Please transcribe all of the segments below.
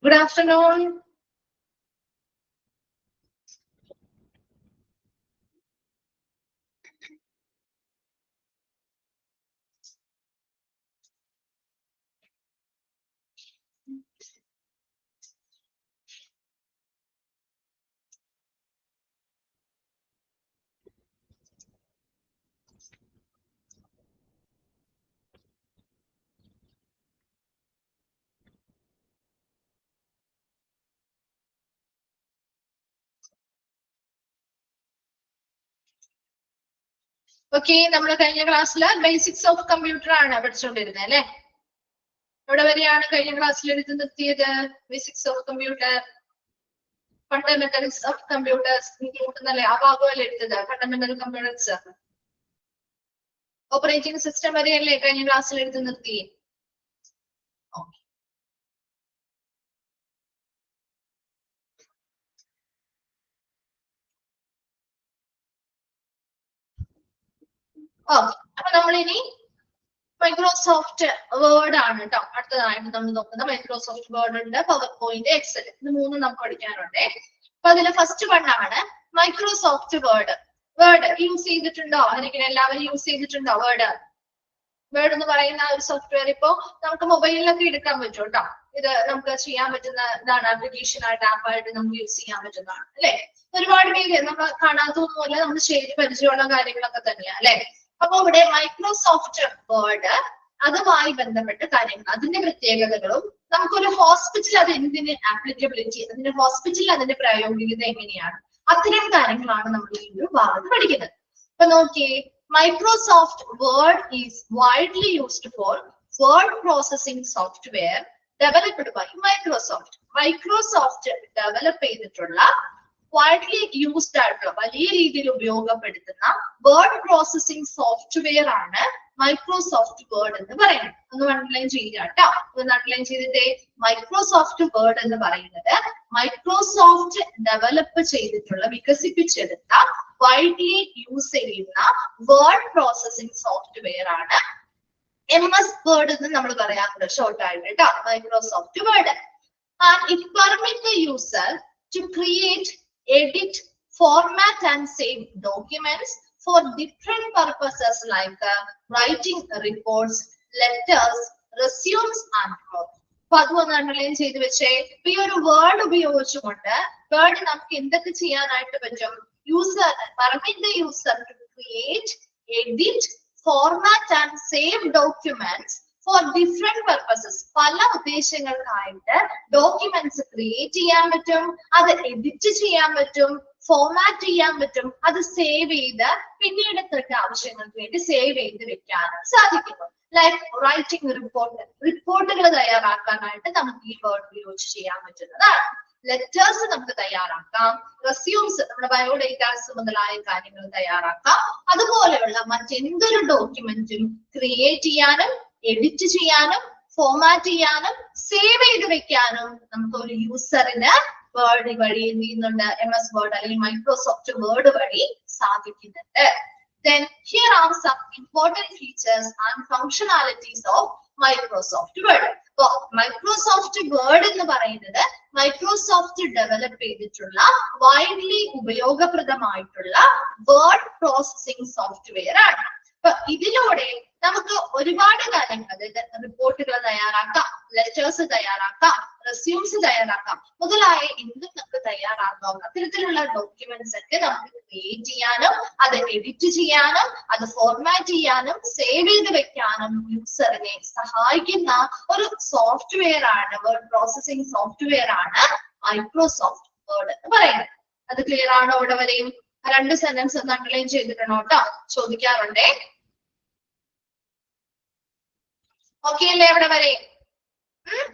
Good afternoon. Okay, നമ്മൾ കഴിഞ്ഞ ക്ലാസ്സിൽ ബേസിക്സ് ഓഫ് കമ്പ്യൂട്ടർ ആണ് പഠിച്ചുകൊണ്ടിരുന്നത് അല്ലേ? എവിടെ വരെയാണ് കഴിഞ്ഞ ക്ലാസ്സിൽ എടുത്ത് നിർത്തിയത്? Basics of computer, fundamentals of computers എന്നല്ലേ ആ ഭാഗമല്ലേ എടുത്തത്? ഫണ്ടമെന്റൽ കമ്പ്യൂട്ടേഴ്സ്, ഓപ്പറേറ്റിംഗ് സിസ്റ്റം വരെയല്ലേ കഴിഞ്ഞ ക്ലാസ്സിൽ എടുത്ത് നിർത്തി? അപ്പൊ നമ്മളിനി മൈക്രോസോഫ്റ്റ് വേർഡ് ആണ് കേട്ടോ അടുത്തതായിട്ട് നമ്മൾ നോക്കുന്നത്. മൈക്രോസോഫ്റ്റ് വേർഡ് ഉണ്ട്, പവർ പോയിന്റ്, എക്സൽ, ഇത് മൂന്നും നമുക്ക് പഠിക്കാനുണ്ട്. അപ്പൊ അതിൽ ഫസ്റ്റ് വൺ ആണ് മൈക്രോസോഫ്റ്റ് വേർഡ്. വേർഡ് യൂസ് ചെയ്തിട്ടുണ്ടോ? അല്ലെങ്കിൽ എല്ലാവരും യൂസ് ചെയ്തിട്ടുണ്ടോ വേർഡ്? വേർഡ് എന്ന് പറയുന്ന ഒരു സോഫ്റ്റ്വെയർ ഇപ്പോ നമുക്ക് മൊബൈലിലൊക്കെ എടുക്കാൻ പറ്റും കേട്ടോ. ഇത് നമുക്ക് ചെയ്യാൻ പറ്റുന്ന ഇതാണ്, ആപ്ലിക്കേഷൻ ആയിട്ട് ആപ്പായിട്ട് നമുക്ക് യൂസ് ചെയ്യാൻ പറ്റുന്നതാണ് അല്ലെ? ഒരുപാട് പേര് നമ്മൾ കാണാത്തൊന്നുമല്ല, നമ്മൾ ശരി പരിചയമുള്ള കാര്യങ്ങളൊക്കെ തന്നെയാ അല്ലെ? അപ്പൊ ഇവിടെ മൈക്രോസോഫ്റ്റ് വേർഡ്, അതുമായി ബന്ധപ്പെട്ട കാര്യങ്ങൾ, അതിന്റെ പ്രത്യേകതകളും, നമുക്കൊരു ഹോസ്പിറ്റൽ അത് എന്തിന് ആപ്ലിക്കബിലിറ്റി, അതിന്റെ ഹോസ്പിറ്റലിൽ അതിന്റെ പ്രായോഗികത എങ്ങനെയാണ്, അത്തരം കാര്യങ്ങളാണ് നമ്മൾ ഈ ഒരു ഭാഗത്ത് പഠിക്കുന്നത്. അപ്പൊ നോക്കിയേ, Microsoft Word is widely used for word processing software developed by Microsoft. Microsoft develop ചെയ്തിട്ടുള്ള widely used ആയിട്ടുള്ള വലിയ രീതിയിൽ ഉപയോഗപ്പെടുത്തുന്ന വേർഡ് പ്രോസസിംഗ് സോഫ്റ്റ്വെയർ ആണ് മൈക്രോസോഫ്റ്റ് വേർഡ് എന്ന് പറയുന്നത്. ഒന്ന് അണ്ടർലൈൻ ചെയ്യുക കേട്ടോ. ഒന്ന് അണ്ടർലൈൻ ചെയ്തിട്ടേ, മൈക്രോസോഫ്റ്റ് വേർഡ് എന്ന് പറയുന്നത് മൈക്രോസോഫ്റ്റ് ഡെവലപ്പ് ചെയ്തിട്ടുള്ള, വികസിപ്പിച്ചെടുത്ത, വൈഡ്ലി യൂസ് ചെയ്യുന്ന വേർഡ് പ്രോസസിംഗ് സോഫ്റ്റ്വെയർ ആണ് MS വേർഡ് എന്ന് നമ്മൾ പറയാറുണ്ട് ഷോർട്ട് ആയിട്ട് കേട്ടോ, Microsoft Word. And it permit the user to create, edit, format and save documents for different purposes like writing reports, letters, resumes and more. അപ്പൊ അതൊന്ന് underline ചെയ്ത് വെച്ചേ. ഈ ഒരു വേർഡ് ഉപയോഗിച്ചുകൊണ്ട് വേർഡ് നമുക്ക് എന്തൊക്കെ ചെയ്യാനായിട്ട് പറ്റും? User, permit the user to create, edit, format and save documents for different purposes. പല ഉദ്ദേശങ്ങൾക്കായിട്ട് ഡോക്യുമെന്റ്സ് ക്രിയേറ്റ് ചെയ്യാൻ പറ്റും, അത് എഡിറ്റ് ചെയ്യാൻ പറ്റും, ഫോർമാറ്റ് ചെയ്യാൻ പറ്റും, അത് സേവ് ചെയ്ത് പിന്നീടത്തെ ആവശ്യങ്ങൾക്ക് വേണ്ടി സേവ് ചെയ്ത് വെക്കാനും സാധിക്കുന്നു. ലൈക്ക് റൈറ്റിംഗ് റിപ്പോർട്ട്, റിപ്പോർട്ടുകൾ തയ്യാറാക്കാനായിട്ട് നമുക്ക് ഈ വേർഡ് ഉപയോഗിച്ച് ചെയ്യാൻ പറ്റുന്നതാണ്. ലെറ്റേഴ്സ് നമുക്ക് തയ്യാറാക്കാം, റെസ്യൂംസ്, നമ്മുടെ ബയോഡേറ്റാസ് മുതലായ കാര്യങ്ങൾ തയ്യാറാക്കാം. അതുപോലെയുള്ള മറ്റെന്തൊരു ഡോക്യുമെന്റും ക്രിയേറ്റ് ചെയ്യാനും, എഡിറ്റ് ചെയ്യാനും, ഫോർമാറ്റ് ചെയ്യാനും, സേവ് ചെയ്ത് വെക്കാനും നമുക്ക് ഒരു യൂസറിന് വേർഡ് വഴി എന്ത് ചെയ്യുന്നുണ്ട്? MS വേർഡ് അല്ലെങ്കിൽ മൈക്രോസോഫ്റ്റ് വേർഡ് വഴി സാധിക്കുന്നുണ്ട്. Then here are some important features and functionalities of Microsoft Word. So Microsoft Word എന്ന് പറയുന്നത് മൈക്രോസോഫ്റ്റ് ഡെവലപ്പ് ചെയ്തിട്ടുള്ള, വൈഡ്ലി ഉപയോഗപ്രദമായിട്ടുള്ള വേർഡ് പ്രോസസിംഗ് സോഫ്റ്റ്വെയർ ആണ്. അപ്പൊ ഇതിലൂടെ നമുക്ക് ഒരുപാട് കാര്യങ്ങൾ, അതായത് റിപ്പോർട്ടുകൾ തയ്യാറാക്കാം, ലെറ്റേഴ്സ് തയ്യാറാക്കാം, റെസ്യൂംസ് തയ്യാറാക്കാം, മുതലായ എന്തും നമുക്ക് തയ്യാറാക്കാം. അത്തരത്തിലുള്ള ഡോക്യുമെന്റ്സ് ഒക്കെ നമുക്ക് ക്രിയേറ്റ് ചെയ്യാനും, അത് എഡിറ്റ് ചെയ്യാനും, അത് ഫോർമാറ്റ് ചെയ്യാനും, സേവ് ചെയ്ത് വെക്കാനും യൂസറിനെ സഹായിക്കുന്ന ഒരു സോഫ്റ്റ്വെയർ ആണ്, വേർഡ് പ്രോസസിംഗ് സോഫ്റ്റ്വെയർ ആണ് മൈക്രോസോഫ്റ്റ് വേർഡ് എന്ന് പറയുന്നത്. അത് ക്ലിയർ ആണോ? ഇവിടെ വരെയും രണ്ട് സെന്റൻസ് ഒന്ന് അണ്ടർലൈൻ ചെയ്തിട്ടുണ്ടോ കേട്ടോ, ചോദിക്കാറുണ്ടേ. ഓക്കെ അല്ലേ ഇവിടെ വരെ?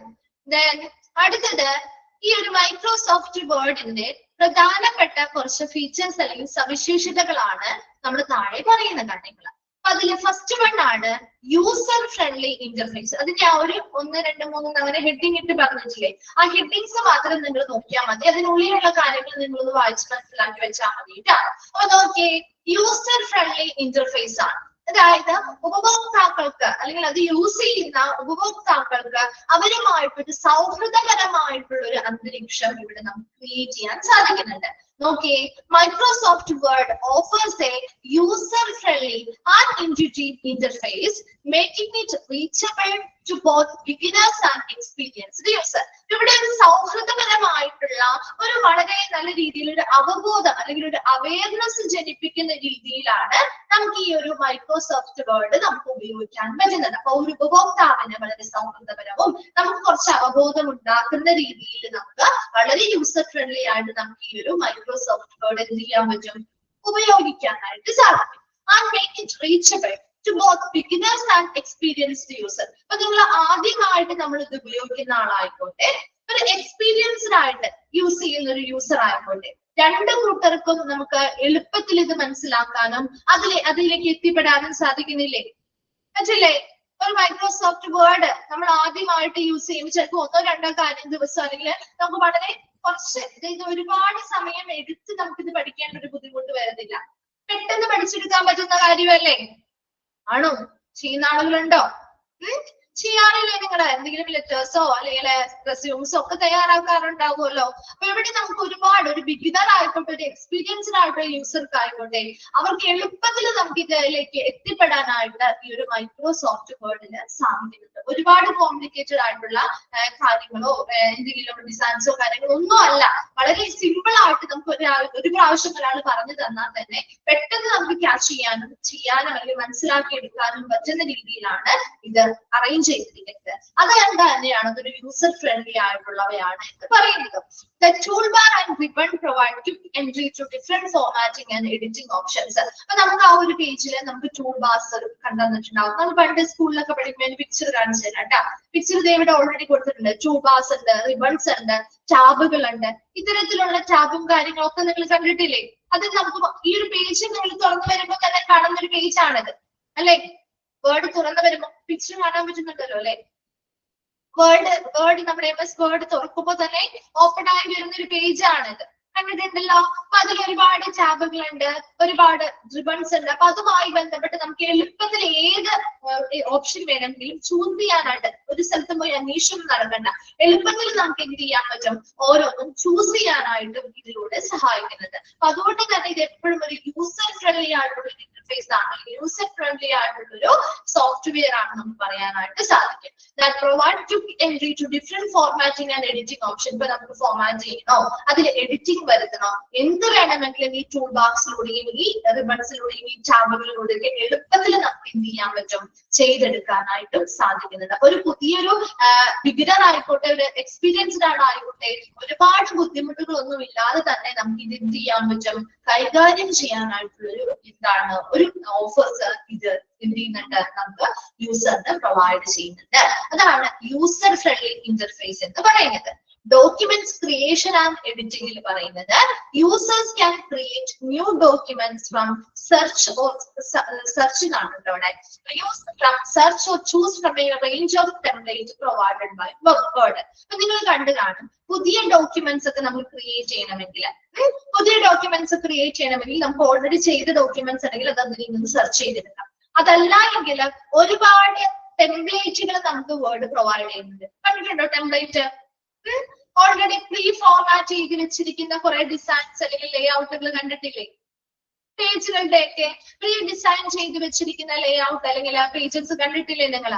അടുത്തത്, ഈ ഒരു മൈക്രോസോഫ്റ്റ് വേർഡിന്റെ പ്രധാനപ്പെട്ട കുറച്ച് ഫീച്ചേഴ്സ് അല്ലെങ്കിൽ സവിശേഷതകളാണ് നമ്മൾ താഴെ പറയുന്ന കാര്യങ്ങൾ. അതില് ഫസ്റ്റ് വൺ ആണ് യൂസർ ഫ്രണ്ട്ലി ഇന്റർഫേസ്. അതിന്റെ ആ ഒരു 1, 2, 3 അങ്ങനെ ഹെഡിങ് ഇട്ട് പറഞ്ഞിട്ടില്ലേ, ആ ഹെഡിങ്സ് മാത്രം നിങ്ങൾ നോക്കിയാൽ മതി. അതിനുള്ളിലുള്ള കാര്യങ്ങൾ നിങ്ങൾ ഒന്ന് വായിച്ച് മനസ്സിലാക്കി വെച്ചാൽ മതി കേട്ടോ. അപ്പൊ നോക്കിയേ, യൂസർ ഫ്രണ്ട്ലി ഇന്റർഫേസ് ആണ്. അതായത് ഉപഭോക്താക്കൾക്ക് അല്ലെങ്കിൽ അത് യൂസ് ചെയ്യുന്ന ഉപഭോക്താക്കൾക്ക് അവരുമായിട്ടൊരു സൗഹൃദപരമായിട്ടുള്ള ഒരു അന്തരീക്ഷം ഇവിടെ നമുക്ക് ക്രിയേറ്റ് ചെയ്യാൻ സാധിക്കുന്നുണ്ട്. നോക്കിയേ, Microsoft Word offers a user friendly and intuitive interface, making it reachable to both beginners and experienced user. ഇവിടെ ഒരു സൗഹൃദപരമായിട്ടുള്ള ഒരു വളരെ നല്ല രീതിയിൽ ഒരു അവബോധം അല്ലെങ്കിൽ ഒരു അവയർനെസ് ജനിപ്പിക്കുന്ന രീതിയിലാണ് നമുക്ക് ഈ ഒരു മൈക്രോസോഫ്റ്റ് വേർഡ് നമുക്ക് ഉപയോഗിക്കാൻ പറ്റുന്നത്. അപ്പൊ ഒരു ഉപഭോക്താവിന് വളരെ സൗഹൃദപരവും നമുക്ക് കുറച്ച് അവബോധം ഉണ്ടാക്കുന്ന രീതിയിൽ നമുക്ക് വളരെ യൂസർ ഫ്രണ്ട്ലി ആയിട്ട് നമുക്ക് ഈ ഒരു മൈക്രോസോഫ്റ്റ് വേർഡ് എന്ത് ചെയ്യാൻ പറ്റും, ഉപയോഗിക്കാനായിട്ട് സാധിക്കും. And make it reachable to both beginners and experienced user. അപ്പൊ നിങ്ങൾ ആദ്യമായിട്ട് നമ്മൾ ഇത് ഉപയോഗിക്കുന്ന ആളായിക്കോട്ടെ, ഒരു എക്സ്പീരിയൻസ്ഡ് ആയിട്ട് യൂസ് ചെയ്യുന്ന ഒരു യൂസർ ആയിക്കോട്ടെ, രണ്ടു കൂട്ടർക്കും നമുക്ക് എളുപ്പത്തിൽ ഇത് മനസ്സിലാക്കാനും അതിലേക്ക് എത്തിപ്പെടാനും സാധിക്കുന്നില്ലേ, പറ്റില്ലേ? ഒരു മൈക്രോസോഫ്റ്റ് വേർഡ് നമ്മൾ ആദ്യമായിട്ട് യൂസ് ചെയ്യുമ്പോൾ ചിലപ്പോൾ 1, 2 കാര്യം ദിവസം അല്ലെങ്കിൽ നമുക്ക് വളരെ കുറച്ച് ഇത് ഒരുപാട് സമയം എടുത്ത് നമുക്കിത് പഠിക്കേണ്ട ഒരു ബുദ്ധിമുട്ട് വരുന്നില്ല. പെട്ടെന്ന് പഠിച്ചെടുക്കാൻ പറ്റുന്ന കാര്യമല്ലേ? ആണോ? ചെയ്യുന്ന ആളുകളുണ്ടോ? ചെയ്യാറില്ലേ? നിങ്ങള് എന്തെങ്കിലും ലെറ്റേഴ്സോ അല്ലെങ്കിൽ റെസ്യൂംസോ ഒക്കെ തയ്യാറാക്കാറുണ്ടാവുമല്ലോ. അപ്പൊ ഇവിടെ നമുക്ക് ഒരുപാട് ഒരു ബിഗിനർ ആയിക്കോട്ടെ, ഒരു എക്സ്പീരിയൻസ്ഡ് ആയിട്ടൊരു യൂസർക്ക് ആയിക്കോട്ടെ, അവർക്ക് എളുപ്പത്തിൽ നമുക്ക് ഇതിലേക്ക് എത്തിപ്പെടാനായിട്ട് ഈ ഒരു മൈക്രോസോഫ്റ്റ് വേർഡിന് സാധിക്കുന്നുണ്ട്. ഒരുപാട് കോംപ്ലിക്കേറ്റഡ് ആയിട്ടുള്ള കാര്യങ്ങളോ എന്തെങ്കിലും ഡിസൈൻസോ കാര്യങ്ങളോ ഒന്നും അല്ല. വളരെ സിമ്പിൾ ആയിട്ട് നമുക്ക് ഒരു പ്രാവശ്യം ഒരാൾ പറഞ്ഞു തന്നാൽ തന്നെ പെട്ടെന്ന് നമുക്ക് ക്യാച്ച് ചെയ്യാനും അല്ലെങ്കിൽ മനസ്സിലാക്കി എടുക്കാനും പറ്റുന്ന രീതിയിലാണ് ഇത് അറേഞ്ച് ചെയ്തിരിക്കുന്നത്. അതുകൊണ്ട് തന്നെയാണ് അതൊരു യൂസർ ഫ്രണ്ട്ലി ആയിട്ടുള്ളവയാണ് എന്ന് പറയുന്നത്. The toolbar and ribbon provide quick entry to different formatting and editing options. അപ്പൊ നമുക്ക് ആ ഒരു പേജിൽ നമുക്ക് ടൂൾ ബാർസ് കണ്ടുവന്നിട്ടുണ്ടാവും. നമ്മൾ പണ്ട് സ്കൂളിലൊക്കെ പഠിക്കുമ്പോൾ പിക്ചർ കാണിച്ചു തരാം കേട്ടോ. പിക്ചർ ഇവിടെ ഓൾറെഡി കൊടുത്തിട്ടുണ്ട്. ടൂൾ ബാർസ് ഉണ്ട്, റിബൺസ് ഉണ്ട്, ടാബുകൾ ഉണ്ട്. ഇത്തരത്തിലുള്ള ടാബും കാര്യങ്ങളൊക്കെ നിങ്ങൾ കണ്ടിട്ടില്ലേ? അത് നമുക്ക് ഈ ഒരു പേജ് നിങ്ങൾ തുറന്നു വരുമ്പോൾ തന്നെ കാണുന്ന ഒരു പേജ് ആണിത് അല്ലെ? വേർഡ് തുറന്നു വരുമ്പോൾ പിക്ചർ കാണാൻ പറ്റുന്നുണ്ടല്ലോ അല്ലെ? വേർഡ് നമ്മുടെ MS വേർഡ് തുറക്കുമ്പോൾ തന്നെ ഓപ്പൺ ആയി വരുന്ന ഒരു പേജ് ആണിത്. കണ്ടിട്ടുണ്ടല്ലോ? അപ്പൊ അതിൽ ഒരുപാട് ടാബുകളുണ്ട്, ഒരുപാട് റിബൺസ് ഉണ്ട്. അപ്പൊ അതുമായി ബന്ധപ്പെട്ട് നമുക്ക് എളുപ്പത്തിൽ ഏത് ഓപ്ഷൻ വേണമെങ്കിലും ചൂസ് ചെയ്യാനായിട്ട് ഒരു സ്ഥലത്തും പോയി അന്വേഷണം നടക്കണ്ട. എളുപ്പത്തിൽ നമുക്ക് എന്ത് ചെയ്യാൻ പറ്റും, ഓരോന്നും ചൂസ് ചെയ്യാനായിട്ടും ഇതിലൂടെ സഹായിക്കുന്നത്. അപ്പൊ അതുകൊണ്ട് തന്നെ ഇത് എപ്പോഴും ഒരു യൂസർ ഫ്രണ്ട്ലി ആയിട്ടുള്ള ഇന്റർഫേസ് ആണ്, യൂസർ ഫ്രണ്ട്ലി ആയിട്ടുള്ളൊരു സോഫ്റ്റ്വെയർ ആണ് നമുക്ക് പറയാനായിട്ട് സാധിക്കും. That provide quick entry to different formatting and editing option. ഇപ്പൊ നമുക്ക് ഫോർമാറ്റ് ചെയ്യണോ, അതിൽ എഡിറ്റിംഗ് വരുത്തണോ, എന്ത് വേണമെങ്കിലും ഈ ടൂൾ ബോക്സിലൂടെയും ഈ റിബൺസിലൂടെയും ഈ ടാബുകളിലൂടെയൊക്കെ എളുപ്പത്തിൽ നമുക്ക് എന്ത് ചെയ്യാൻ പറ്റും, ചെയ്തെടുക്കാനായിട്ടും സാധിക്കുന്നുണ്ട്. ഒരു പുതിയൊരു ബിഗിനർ ആയിക്കോട്ടെ, ഒരു എക്സ്പീരിയൻസ്ഡ് ആയിക്കോട്ടെ, ഒരുപാട് ബുദ്ധിമുട്ടുകളൊന്നും ഇല്ലാതെ തന്നെ നമുക്ക് ഇത് എന്ത് ചെയ്യാൻ പറ്റും, കൈകാര്യം ചെയ്യാനായിട്ടുള്ളൊരു എന്താണ് ഒരു ഓഫേഴ്സ് ഇത് എന്ത് ചെയ്യുന്നുണ്ട്, നമുക്ക് യൂസറിന് പ്രൊവൈഡ് ചെയ്യുന്നുണ്ട്. അതാണ് യൂസർ ഫ്രണ്ട്ലി ഇന്റർഫേസ് എന്ന് പറയുന്നത്. ഡോക്യുമെന്റ്സ് ക്രിയേഷൻ ആൻഡ് എഡിറ്റിംഗിൽ പറയുന്നത് users can create new documents from search or search ആണ് കേട്ടോ അവിടെ. Use from search or choose from a range of template provided by Word. അപ്പൊ നിങ്ങൾ കണ്ടു കാണും, പുതിയ ഡോക്യുമെന്റ്സ് ഒക്കെ നമ്മൾ ക്രിയേറ്റ് ചെയ്യണമെങ്കിൽ നമുക്ക് ഓൾറെഡി ചെയ്ത ഡോക്യുമെന്റ്സ് ഉണ്ടെങ്കിൽ അത് അതിൽ നിന്ന് സെർച്ച് ചെയ്തെടുക്കാം. അതല്ല എങ്കിൽ ഒരുപാട് ടെംപ്ലേറ്റുകൾ നമുക്ക് വേർഡ് പ്രൊവൈഡ് ചെയ്യുന്നുണ്ട്. കണ്ടിട്ടുണ്ടോ ടെംപ്ലേറ്റ്? ഓൾറെഡി പ്രീ ഫോർമാറ്റ് ചെയ്ത് വെച്ചിരിക്കുന്ന കുറെ ഡിസൈൻസ് അല്ലെങ്കിൽ ലേ ഔട്ടുകൾ കണ്ടിട്ടില്ലേ? പേജുകളുടെ ഒക്കെ പ്രീ ഡിസൈൻ ചെയ്ത് വെച്ചിരിക്കുന്ന ലേ ഔട്ട് അല്ലെങ്കിൽ ആ പേജസ് കണ്ടിട്ടില്ലേ നിങ്ങൾ?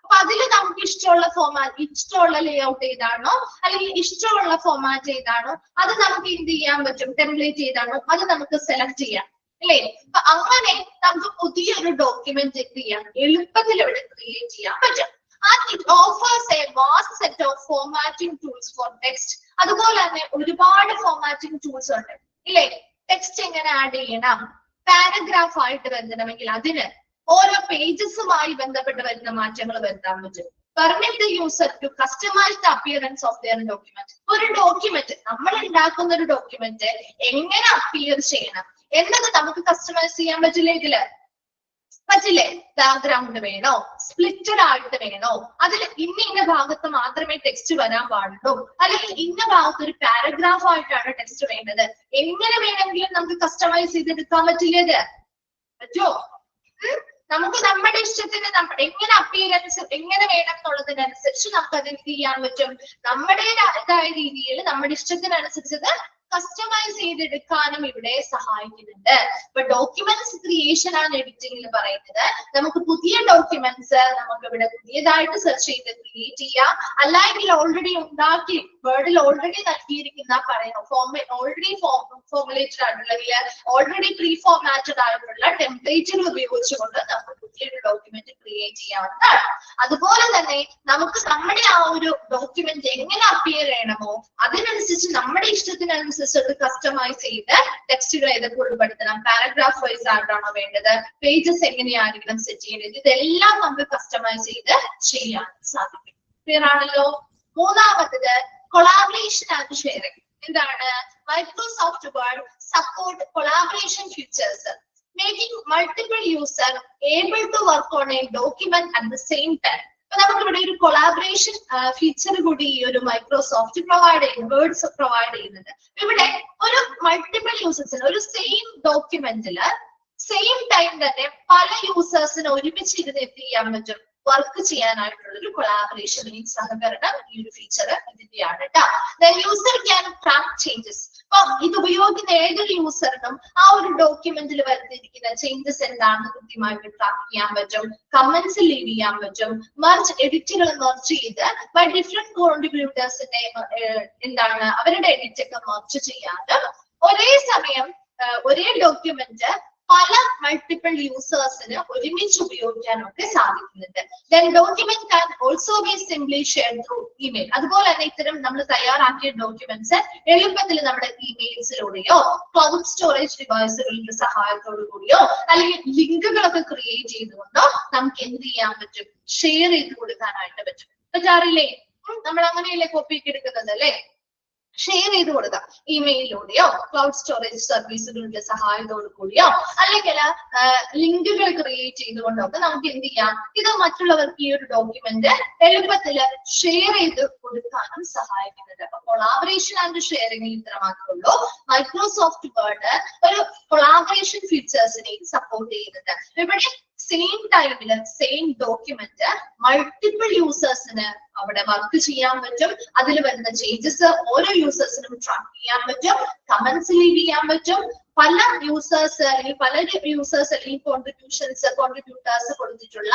അപ്പൊ അതിൽ നമുക്ക് ഇഷ്ടമുള്ള ലേ ഔട്ട് ഏതാണോ അല്ലെങ്കിൽ ഇഷ്ടമുള്ള ഫോർമാറ്റ് ഏതാണോ അത് നമുക്ക് എന്ത് ചെയ്യാൻ പറ്റും, ടെംപ്ലേറ്റ് ഏതാണോ അത് നമുക്ക് സെലക്ട് ചെയ്യാം അല്ലേ? അപ്പൊ അങ്ങനെ നമുക്ക് പുതിയൊരു ഡോക്യുമെന്റ് എന്ത് ചെയ്യാം, എളുപ്പത്തിൽ ഇവിടെ ക്രിയേറ്റ് ചെയ്യാൻ പറ്റും. And it offers a vast set of formatting tools for text. അതുപോലെ തന്നെ ഒരുപാട് ഫോർമാറ്റിംഗ് ടൂൾസ് ഉണ്ട് ഇല്ലേ? ടെക്സ്റ്റ് എങ്ങനെ ആഡ് ചെയ്യണം, പാരഗ്രാഫ് ആയിട്ട് വരുത്തണമെങ്കിൽ അതിന് ഓരോ പേജസുമായി ബന്ധപ്പെട്ട് വരുന്ന മാറ്റങ്ങൾ വരുത്താൻ പറ്റും. Permit the user to customize the appearance of their document. ഒരു ഡോക്യുമെന്റ്, നമ്മൾ ഉണ്ടാക്കുന്ന ഒരു ഡോക്യുമെന്റ് എങ്ങനെ അപ്പിയർ ചെയ്യണം എന്നത് നമുക്ക് കസ്റ്റമൈസ് ചെയ്യാൻ പറ്റില്ല ഇതില്. പറ്റില്ലേ? ബാക്ക്ഗ്രൗണ്ട് വേണോ, സ്പ്ലിറ്റഡ് ആയിട്ട് വേണോ, അതിൽ ഇന്ന ഭാഗത്ത് മാത്രമേ ടെക്സ്റ്റ് വരാൻ പാടുള്ളൂ, അല്ലെങ്കിൽ ഇന്ന ഭാഗത്ത് ഒരു പാരഗ്രാഫ് ആയിട്ടാണ് ടെക്സ്റ്റ് വേണ്ടത്, എങ്ങനെ വേണമെങ്കിലും നമുക്ക് കസ്റ്റമൈസ് ചെയ്തെടുക്കാൻ പറ്റില്ലേ? പറ്റുമോ? നമുക്ക് നമ്മുടെ ഇഷ്ടത്തിന് എങ്ങനെ അപ്പിയറൻസ് എങ്ങനെ വേണം എന്നുള്ളതിനനുസരിച്ച് നമുക്ക് അത് എന്ത് ചെയ്യാൻ പറ്റും, നമ്മുടേതായ രീതിയിൽ നമ്മുടെ ഇഷ്ടത്തിനനുസരിച്ചത് കസ്റ്റമൈസ് ചെയ്തെടുക്കാനും ഇവിടെ സഹായിക്കുന്നുണ്ട്. ഇപ്പൊ ഡോക്യുമെന്റ്സ് ക്രിയേഷൻ ആണ് എഡിറ്റിംഗിൽ പറയുന്നത്. നമുക്ക് പുതിയ ഡോക്യുമെന്റ്സ് നമുക്ക് ഇവിടെ പുതിയതായിട്ട് സെർച്ച് ചെയ്ത് ക്രിയേറ്റ് ചെയ്യാം, അല്ലെങ്കിൽ ഓൾറെഡി ഉണ്ടാക്കി വേർഡിൽ ഓൾറെഡി നൽകിയിരിക്കുന്ന ഓൾറെഡി ഫോർമുലേറ്റഡ് ആയിട്ടുള്ള ഓൾറെഡി പ്രീ ഫോർമാറ്റഡ് ആയിട്ടുള്ള ടെംപ്ലേറ്റുകൾ ഉപയോഗിച്ചുകൊണ്ട് നമുക്ക് പുതിയൊരു ഡോക്യുമെന്റ് ക്രിയേറ്റ് ചെയ്യാവുന്നതാണ്. അതുപോലെ തന്നെ നമുക്ക് നമ്മുടെ ആ ഒരു ഡോക്യുമെന്റ് എങ്ങനെ അപ്പിയർ ചെയ്യണമോ അതിനനുസരിച്ച് നമ്മുടെ ഇഷ്ടത്തിനനുസരിച്ച് കസ്റ്റമൈസ് ചെയ്ത് ടെക്സ്റ്റുകൾ ഏതൊക്കെ ഉൾപ്പെടുത്തണം, പാരഗ്രാഫ് വൈസ് ആയിട്ടാണോ വേണ്ടത്, പേജസ് എങ്ങനെയായിരിക്കണം സെറ്റ് ചെയ്യേണ്ടത്, ഇതെല്ലാം നമുക്ക് കസ്റ്റമൈസ് ചെയ്ത് ചെയ്യാൻ സാധിക്കും. ക്ലിയർ ആണല്ലോ? മൂന്നാമത്തത് കൊളാബറേഷൻ ആൻഡ് ഷെയറിംഗ്. എന്താണ്? Microsoft word support collaboration features, making multiple user able to work on a document at the same time. അപ്പൊ നമുക്ക് ഇവിടെ ഒരു കൊളാബറേഷൻ ഫീച്ചർ കൂടി ഈ ഒരു മൈക്രോസോഫ്റ്റ് വേർഡ്സ് പ്രൊവൈഡ് ചെയ്യുന്നുണ്ട്. ഇവിടെ ഒരു മൾട്ടിപ്പിൾ യൂസേഴ്സിന് ഒരു സെയിം ഡോക്യുമെന്റില് സെയിം ടൈം തന്നെ പല യൂസേഴ്സിന് ഒരുമിച്ച് ഇരുന്ന് എന്ത് ചെയ്യാൻ പറ്റും, വർക്ക് ചെയ്യാനായിട്ടുള്ള ഒരു കൊളാബറേഷൻ സഹകരണം ഈ ഒരു ഫീച്ചർ ഇതിന്റെയാണ് കേട്ടോ. User can track changes. അപ്പൊ ഇത് ഉപയോഗിക്കുന്ന ഏതൊരു യൂസറിനും ആ ഒരു ഡോക്യുമെന്റിൽ വരുത്തിയിരിക്കുന്ന ചേഞ്ചസ് എന്താണെന്ന് കൃത്യമായിട്ട് ട്രാക്ക് ചെയ്യാൻ പറ്റും, കമന്റ്സ് ലീവ് ചെയ്യാൻ പറ്റും, എഡിറ്റുകൾ മെർജ് ചെയ്ത് ബൈ ഡിഫറെന്റ് കോൺട്രിബ്യൂട്ടേഴ്സിന്റെ എന്താണ് അവരുടെ എഡിറ്റ് ഒക്കെ മെർജ് ചെയ്യാനും ഒരേ സമയം ഒരേ ഡോക്യുമെന്റ് പല മൾട്ടിപ്പിൾ യൂസേഴ്സിന് ഒരുമിച്ച് ഉപയോഗിക്കാനൊക്കെ സാധിക്കുന്നുണ്ട്. Then document can also be simply shared through email. അതുപോലെ തന്നെ ഇത്തരം നമ്മൾ തയ്യാറാക്കിയ ഡോക്യുമെന്റ്സ് എളുപ്പത്തിൽ നമ്മുടെ ഇമെയിൽസിലൂടെയോ ക്ലൗഡ് സ്റ്റോറേജ് ഡിവൈസുകളുടെ സഹായത്തോടു കൂടിയോ അല്ലെങ്കിൽ ലിങ്കുകളൊക്കെ ക്രിയേറ്റ് ചെയ്തുകൊണ്ടോ നമുക്ക് എന്ത് ചെയ്യാൻ പറ്റും, ഷെയർ ചെയ്ത് കൊടുക്കാനായിട്ട് പറ്റും. പറ്റാറില്ലേ? നമ്മൾ അങ്ങനെയല്ലേ കോപ്പി ഒക്കെ എടുക്കുന്നത് അല്ലേ? ഷെയർ ചെയ്ത് കൊടുക്കാം ഇമെയിലിലൂടെയോ ക്ലൗഡ് സ്റ്റോറേജ് സർവീസുകളുടെ സഹായത്തോടു കൂടിയോ അല്ലെങ്കിൽ ലിങ്കുകൾ ക്രിയേറ്റ് ചെയ്തുകൊണ്ടൊക്കെ നമുക്ക് എന്ത് ചെയ്യാം, ഇത് മറ്റുള്ളവർക്ക് ഈ ഒരു ഡോക്യുമെന്റ് എളുപ്പത്തിൽ ഷെയർ ചെയ്ത് കൊടുക്കാനും സഹായിക്കുന്നുണ്ട്. അപ്പൊ കൊളാബറേഷൻ ആൻഡ് ഷെയറിംഗ് ഇത്ര മാത്രമേ ഉള്ളൂ. മൈക്രോസോഫ്റ്റ് വേർഡ് ഒരു കൊളാബറേഷൻ ഫീച്ചേഴ്സിനെയും സപ്പോർട്ട് ചെയ്യുന്നുണ്ട്. ഇവിടെ സെയിം ടൈമില് സെയിം ഡോക്യുമെന്റ് മൾട്ടിപ്പിൾ യൂസേഴ്സിന് അവിടെ വർക്ക് ചെയ്യാൻ പറ്റും, അതിൽ വരുന്ന ചേഞ്ചസ് ഓരോ യൂസേഴ്സിനും ട്രാക്ക് ചെയ്യാൻ പറ്റും, കമന്റ്സ് ലീവ് ചെയ്യാൻ പറ്റും, പല യൂസേഴ്സ് അല്ലെങ്കിൽ പല യൂസേഴ്സ് അല്ലെങ്കിൽ കോൺട്രിബ്യൂട്ടേഴ്സ് കൊടുത്തിട്ടുള്ള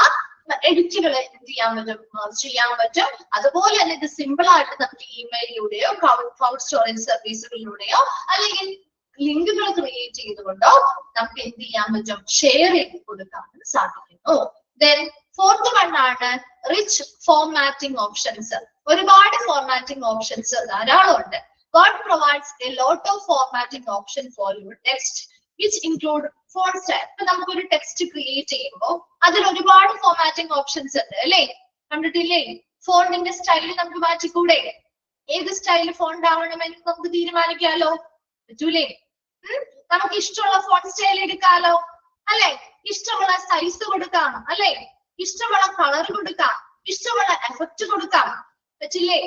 എഡിറ്റുകൾ എന്ത് ചെയ്യാൻ പറ്റും, ചെയ്യാൻ പറ്റും. അതുപോലെ തന്നെ ഇത് സിമ്പിൾ ആയിട്ട് നമുക്ക് ഇമെയിലിലൂടെയോ ക്ലൗഡ് സ്റ്റോറേജ് സർവീസുകളിലൂടെയോ അല്ലെങ്കിൽ ലിങ്കുകൾ ക്രിയേറ്റ് ചെയ്തുകൊണ്ടോ നമുക്ക് എന്ത് ചെയ്യാൻ പറ്റും, ഷെയർ ചെയ്ത് കൊടുക്കാനും സാധിക്കുന്നു. ദെൻ ഫോർത്ത് വൺ ആണ് റിച്ച് ഫോർമാറ്റിംഗ് ഓപ്ഷൻസ്. ഒരുപാട് ഫോർമാറ്റിംഗ് ഓപ്ഷൻസ് ധാരാളം ഉണ്ട്. Word provides a lot of formatting option for your text, which include font style. ഇപ്പൊ നമുക്ക് ഒരു ടെക്സ്റ്റ് ക്രിയേറ്റ് ചെയ്യുമ്പോൾ അതിൽ ഒരുപാട് ഫോർമാറ്റിംഗ് ഓപ്ഷൻസ് ഉണ്ട് അല്ലേ? കണ്ടിട്ടില്ലേ? ഫോണ്ടിന്റെ സ്റ്റൈൽ നമുക്ക് മാറ്റിക്കൂടെ? ഏത് സ്റ്റൈൽ ഫോണ്ട് ആവണമെന്ന് നമുക്ക് തീരുമാനിക്കാലോ, പറ്റൂലേ? നമുക്ക് ഇഷ്ടമുള്ള ഫോണ്ട് സ്റ്റൈൽ എടുക്കാലോ അല്ലെ? ഇഷ്ടമുള്ള സൈസ് കൊടുക്കാം അല്ലെ? ഇഷ്ടമുള്ള കളർ കൊടുക്കാം, ഇഷ്ടമുള്ള എഫക്റ്റ് കൊടുക്കാം, പറ്റില്ലേ?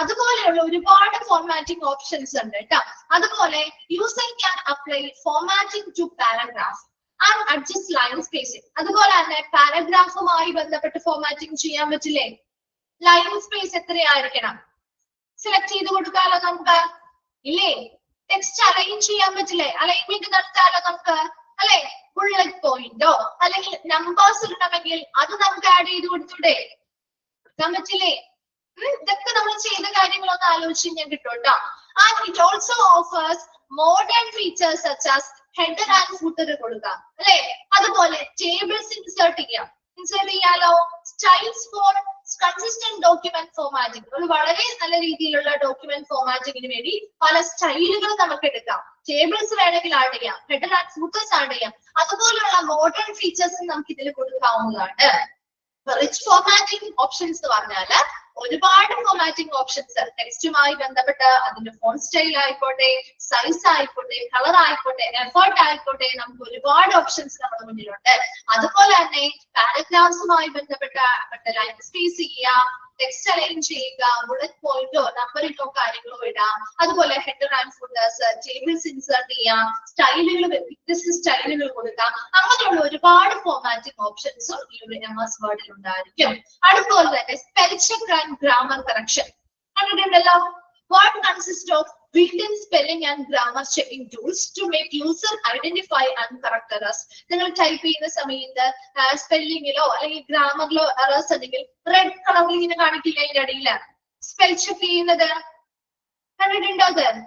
അതുപോലെയുള്ള ഒരുപാട് ഫോർമാറ്റിംഗ് ഓപ്ഷൻസ് ഉണ്ട് കേട്ടോ. അതുപോലെ user can apply formatting to paragraph and adjust line spacing. അതുപോലെ തന്നെ പാരഗ്രാഫുമായി ബന്ധപ്പെട്ട് ഫോർമാറ്റിംഗ് ചെയ്യാൻ പറ്റില്ലേ? ലൈൻ സ്പേസ് എത്രയായിരിക്കണം സെലക്ട് ചെയ്ത് കൊടുക്കാലോ നമുക്ക്, ഇല്ലേ? ടെക്സ്റ്റ് അലൈൻ ചെയ്യാൻ പറ്റില്ലേ? അലൈൻമെന്റ് നടത്താലോ നമുക്ക് അല്ലെ? ബുള്ളറ്റ് പോയിന്റോ അല്ലെങ്കിൽ നമ്പേഴ്സ് ഇടണമെങ്കിൽ അത് നമുക്ക് ആഡ് ചെയ്ത് കൊടുത്തൂടെ? കൊടുക്കാൻ പറ്റില്ലേ? ഇതൊക്കെ നമ്മൾ ചെയ്ത കാര്യങ്ങളൊന്ന് ആലോചിച്ച് ഞാൻ കിട്ടും. And it also offers modern features such as header and footer കൊടുക്കാം അല്ലെ? അതുപോലെ ടേബിൾസ് ഇൻസേർട്ട് ചെയ്യാലോ. Styles for consistent document formatting, ഒരു വളരെ നല്ല രീതിയിലുള്ള ഡോക്യുമെന്റ് ഫോർമാറ്റിംഗിന് വേണ്ടി പല സ്റ്റൈലുകൾ നമുക്ക് എടുക്കാം. ടേബിൾസ് വേണമെങ്കിൽ ആഡ് ചെയ്യാം, ഹെഡർ ആൻഡ് ഫൂട്ടേഴ്സ് ആഡ് ചെയ്യാം. അതുപോലുള്ള മോഡേൺ ഫീച്ചേഴ്സ് നമുക്ക് ഇതിൽ കൊടുക്കാവുന്നതാണ്. റിച്ച് ഫോർമാറ്റിംഗ് ഓപ്ഷൻസ് എന്ന് പറഞ്ഞാല് ഒരുപാട് ഫോർമാറ്റിംഗ് ഓപ്ഷൻസ് ടെക്സ്റ്റുമായി ബന്ധപ്പെട്ട് അതിന്റെ ഫോണ്ട് സ്റ്റൈൽ ആയിക്കോട്ടെ, സൈസ് ആയിക്കോട്ടെ, കളർ ആയിക്കോട്ടെ, എഫേർട്ട് ആയിക്കോട്ടെ, നമുക്ക് ഒരുപാട് ഓപ്ഷൻസ് നമ്മുടെ മുന്നിലുണ്ട്. അതുപോലെ തന്നെ പാരഗ്രാഫ്സുമായി ബന്ധപ്പെട്ട ലൈൻ സ്പേസ് ചെയ്യുക, ടെക്സ്റ്റ് അലൈൻ ചെയ്യുക, ബുള്ളറ്റ് പോയിന്റോ നമ്പറിങ്ങോ കാര്യങ്ങളോ ഇടാം. അതുപോലെ header and footers, tables insert ചെയ്യാം, സ്റ്റൈലുകൾ വ്യത്യസ്ത സ്റ്റൈലുകൾ കൊടുക്കാം. അങ്ങനെയുള്ള ഒരുപാട് ഫോർമാറ്റിംഗ് ഓപ്ഷൻസും ഈ ഒരു MS വേർഡിൽ ഉണ്ടായിരിക്കും. അതുപോലെ തന്നെ spell check and grammar correction കണ്ടിട്ടുണ്ടല്ലോ. What consists of built-in spelling and grammar checking tools to make user identify and correct errors. നിങ്ങൾ ടൈപ്പ് ചെയ്യുന്ന സമയത്ത് സ്പെല്ലിങ്ങിലോ അല്ലെങ്കിൽ ഗ്രാമറിലോ എറേഴ്സ് ഉണ്ടെങ്കിൽ റെഡ് കളറിൽ ഇങ്ങനെ കാണിക്കില്ല അതിന്റെ അടിയിൽ സ്പെൽ ചെക്ക് ചെയ്യുന്നത് കണ്ടിട്ടുണ്ടോ അത്?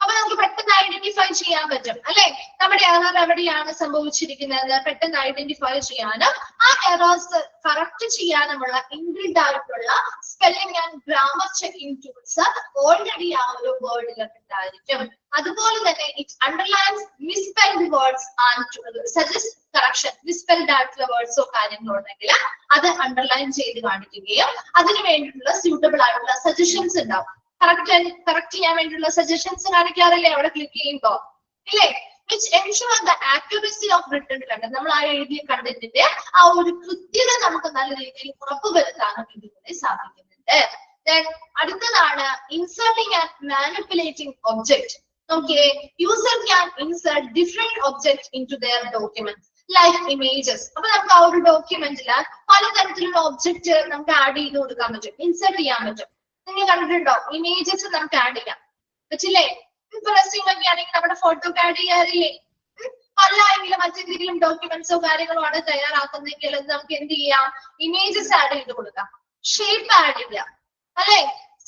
അപ്പൊ നമുക്ക് പെട്ടെന്ന് ഐഡന്റിഫൈ ചെയ്യാൻ പറ്റും അല്ലെ, നമ്മുടെ എറർ എവിടെയാണ് സംഭവിച്ചിരിക്കുന്നത് പെട്ടെന്ന് ഐഡന്റിഫൈ ചെയ്യാനും ആ എറേഴ്സ് കറക്റ്റ് ചെയ്യാനുമുള്ള ഇൻബിൽഡ് ആയിട്ടുള്ള spelling and grammar checking tools already ആ ഒരു വേർഡിൽ ഉണ്ടായിരിക്കും. അതുപോലെ തന്നെ it underlines misspelled words and suggest correction. Misspelled ആയിട്ടുള്ള വേർഡ്സോ കാര്യങ്ങളോ ഉണ്ടെങ്കിൽ അത് അണ്ടർലൈൻ ചെയ്ത് കാണിക്കുകയും അതിന് വേണ്ടിയിട്ടുള്ള സ്യൂട്ടബിൾ ആയിട്ടുള്ള സജഷൻസ് ഉണ്ടാവും. കറക്റ്റ് ചെയ്യാൻ വേണ്ടിയുള്ള സജഷൻസ് കാണിക്കാറില്ലേ അവിടെ ക്ലിക്ക് ചെയ്യുമ്പോ ഇല്ലേ? which ensure the accuracy of written content. നമ്മൾ ആ എഴുതിയ കണ്ടന്റിന്റെ ആ ഒരു കൃത്യത നമുക്ക് നല്ല രീതിയിൽ ഉറപ്പുവരുത്താനും ഇതിലൂടെ സാധിക്കുന്നുണ്ട്. Then അടുത്തതാണ് inserting and manipulating object. Okay, user can insert different objects into their document like images. അപ്പൊ നമുക്ക് ആ ഒരു ഡോക്യുമെന്റില് പലതരത്തിലുള്ള ഒബ്ജക്റ്റ് നമുക്ക് ആഡ് ചെയ്ത് കൊടുക്കാൻ പറ്റും, ഇൻസേർട്ട് ചെയ്യാൻ പറ്റും. നിങ്ങൾ കണ്ടിട്ടുണ്ടോ ഇമേജസ് നമുക്ക് ആഡ് ചെയ്യാം പറ്റില്ലേ? ഇപ്പൊ റെസ്യൂം ഒക്കെ ആണെങ്കിൽ നമ്മുടെ ഫോട്ടോ ആഡ് ചെയ്യാറില്ലേ? അല്ല എങ്കിലും മറ്റെന്തെങ്കിലും ഡോക്യുമെന്റ്സോ കാര്യങ്ങളോ ആണ് തയ്യാറാക്കുന്നെങ്കിൽ നമുക്ക് എന്ത് ചെയ്യാം? ഇമേജസ് ആഡ് ചെയ്ത് കൊടുക്കാം, ഷേപ്പ് ആഡ് ചെയ്യാം അല്ലെ,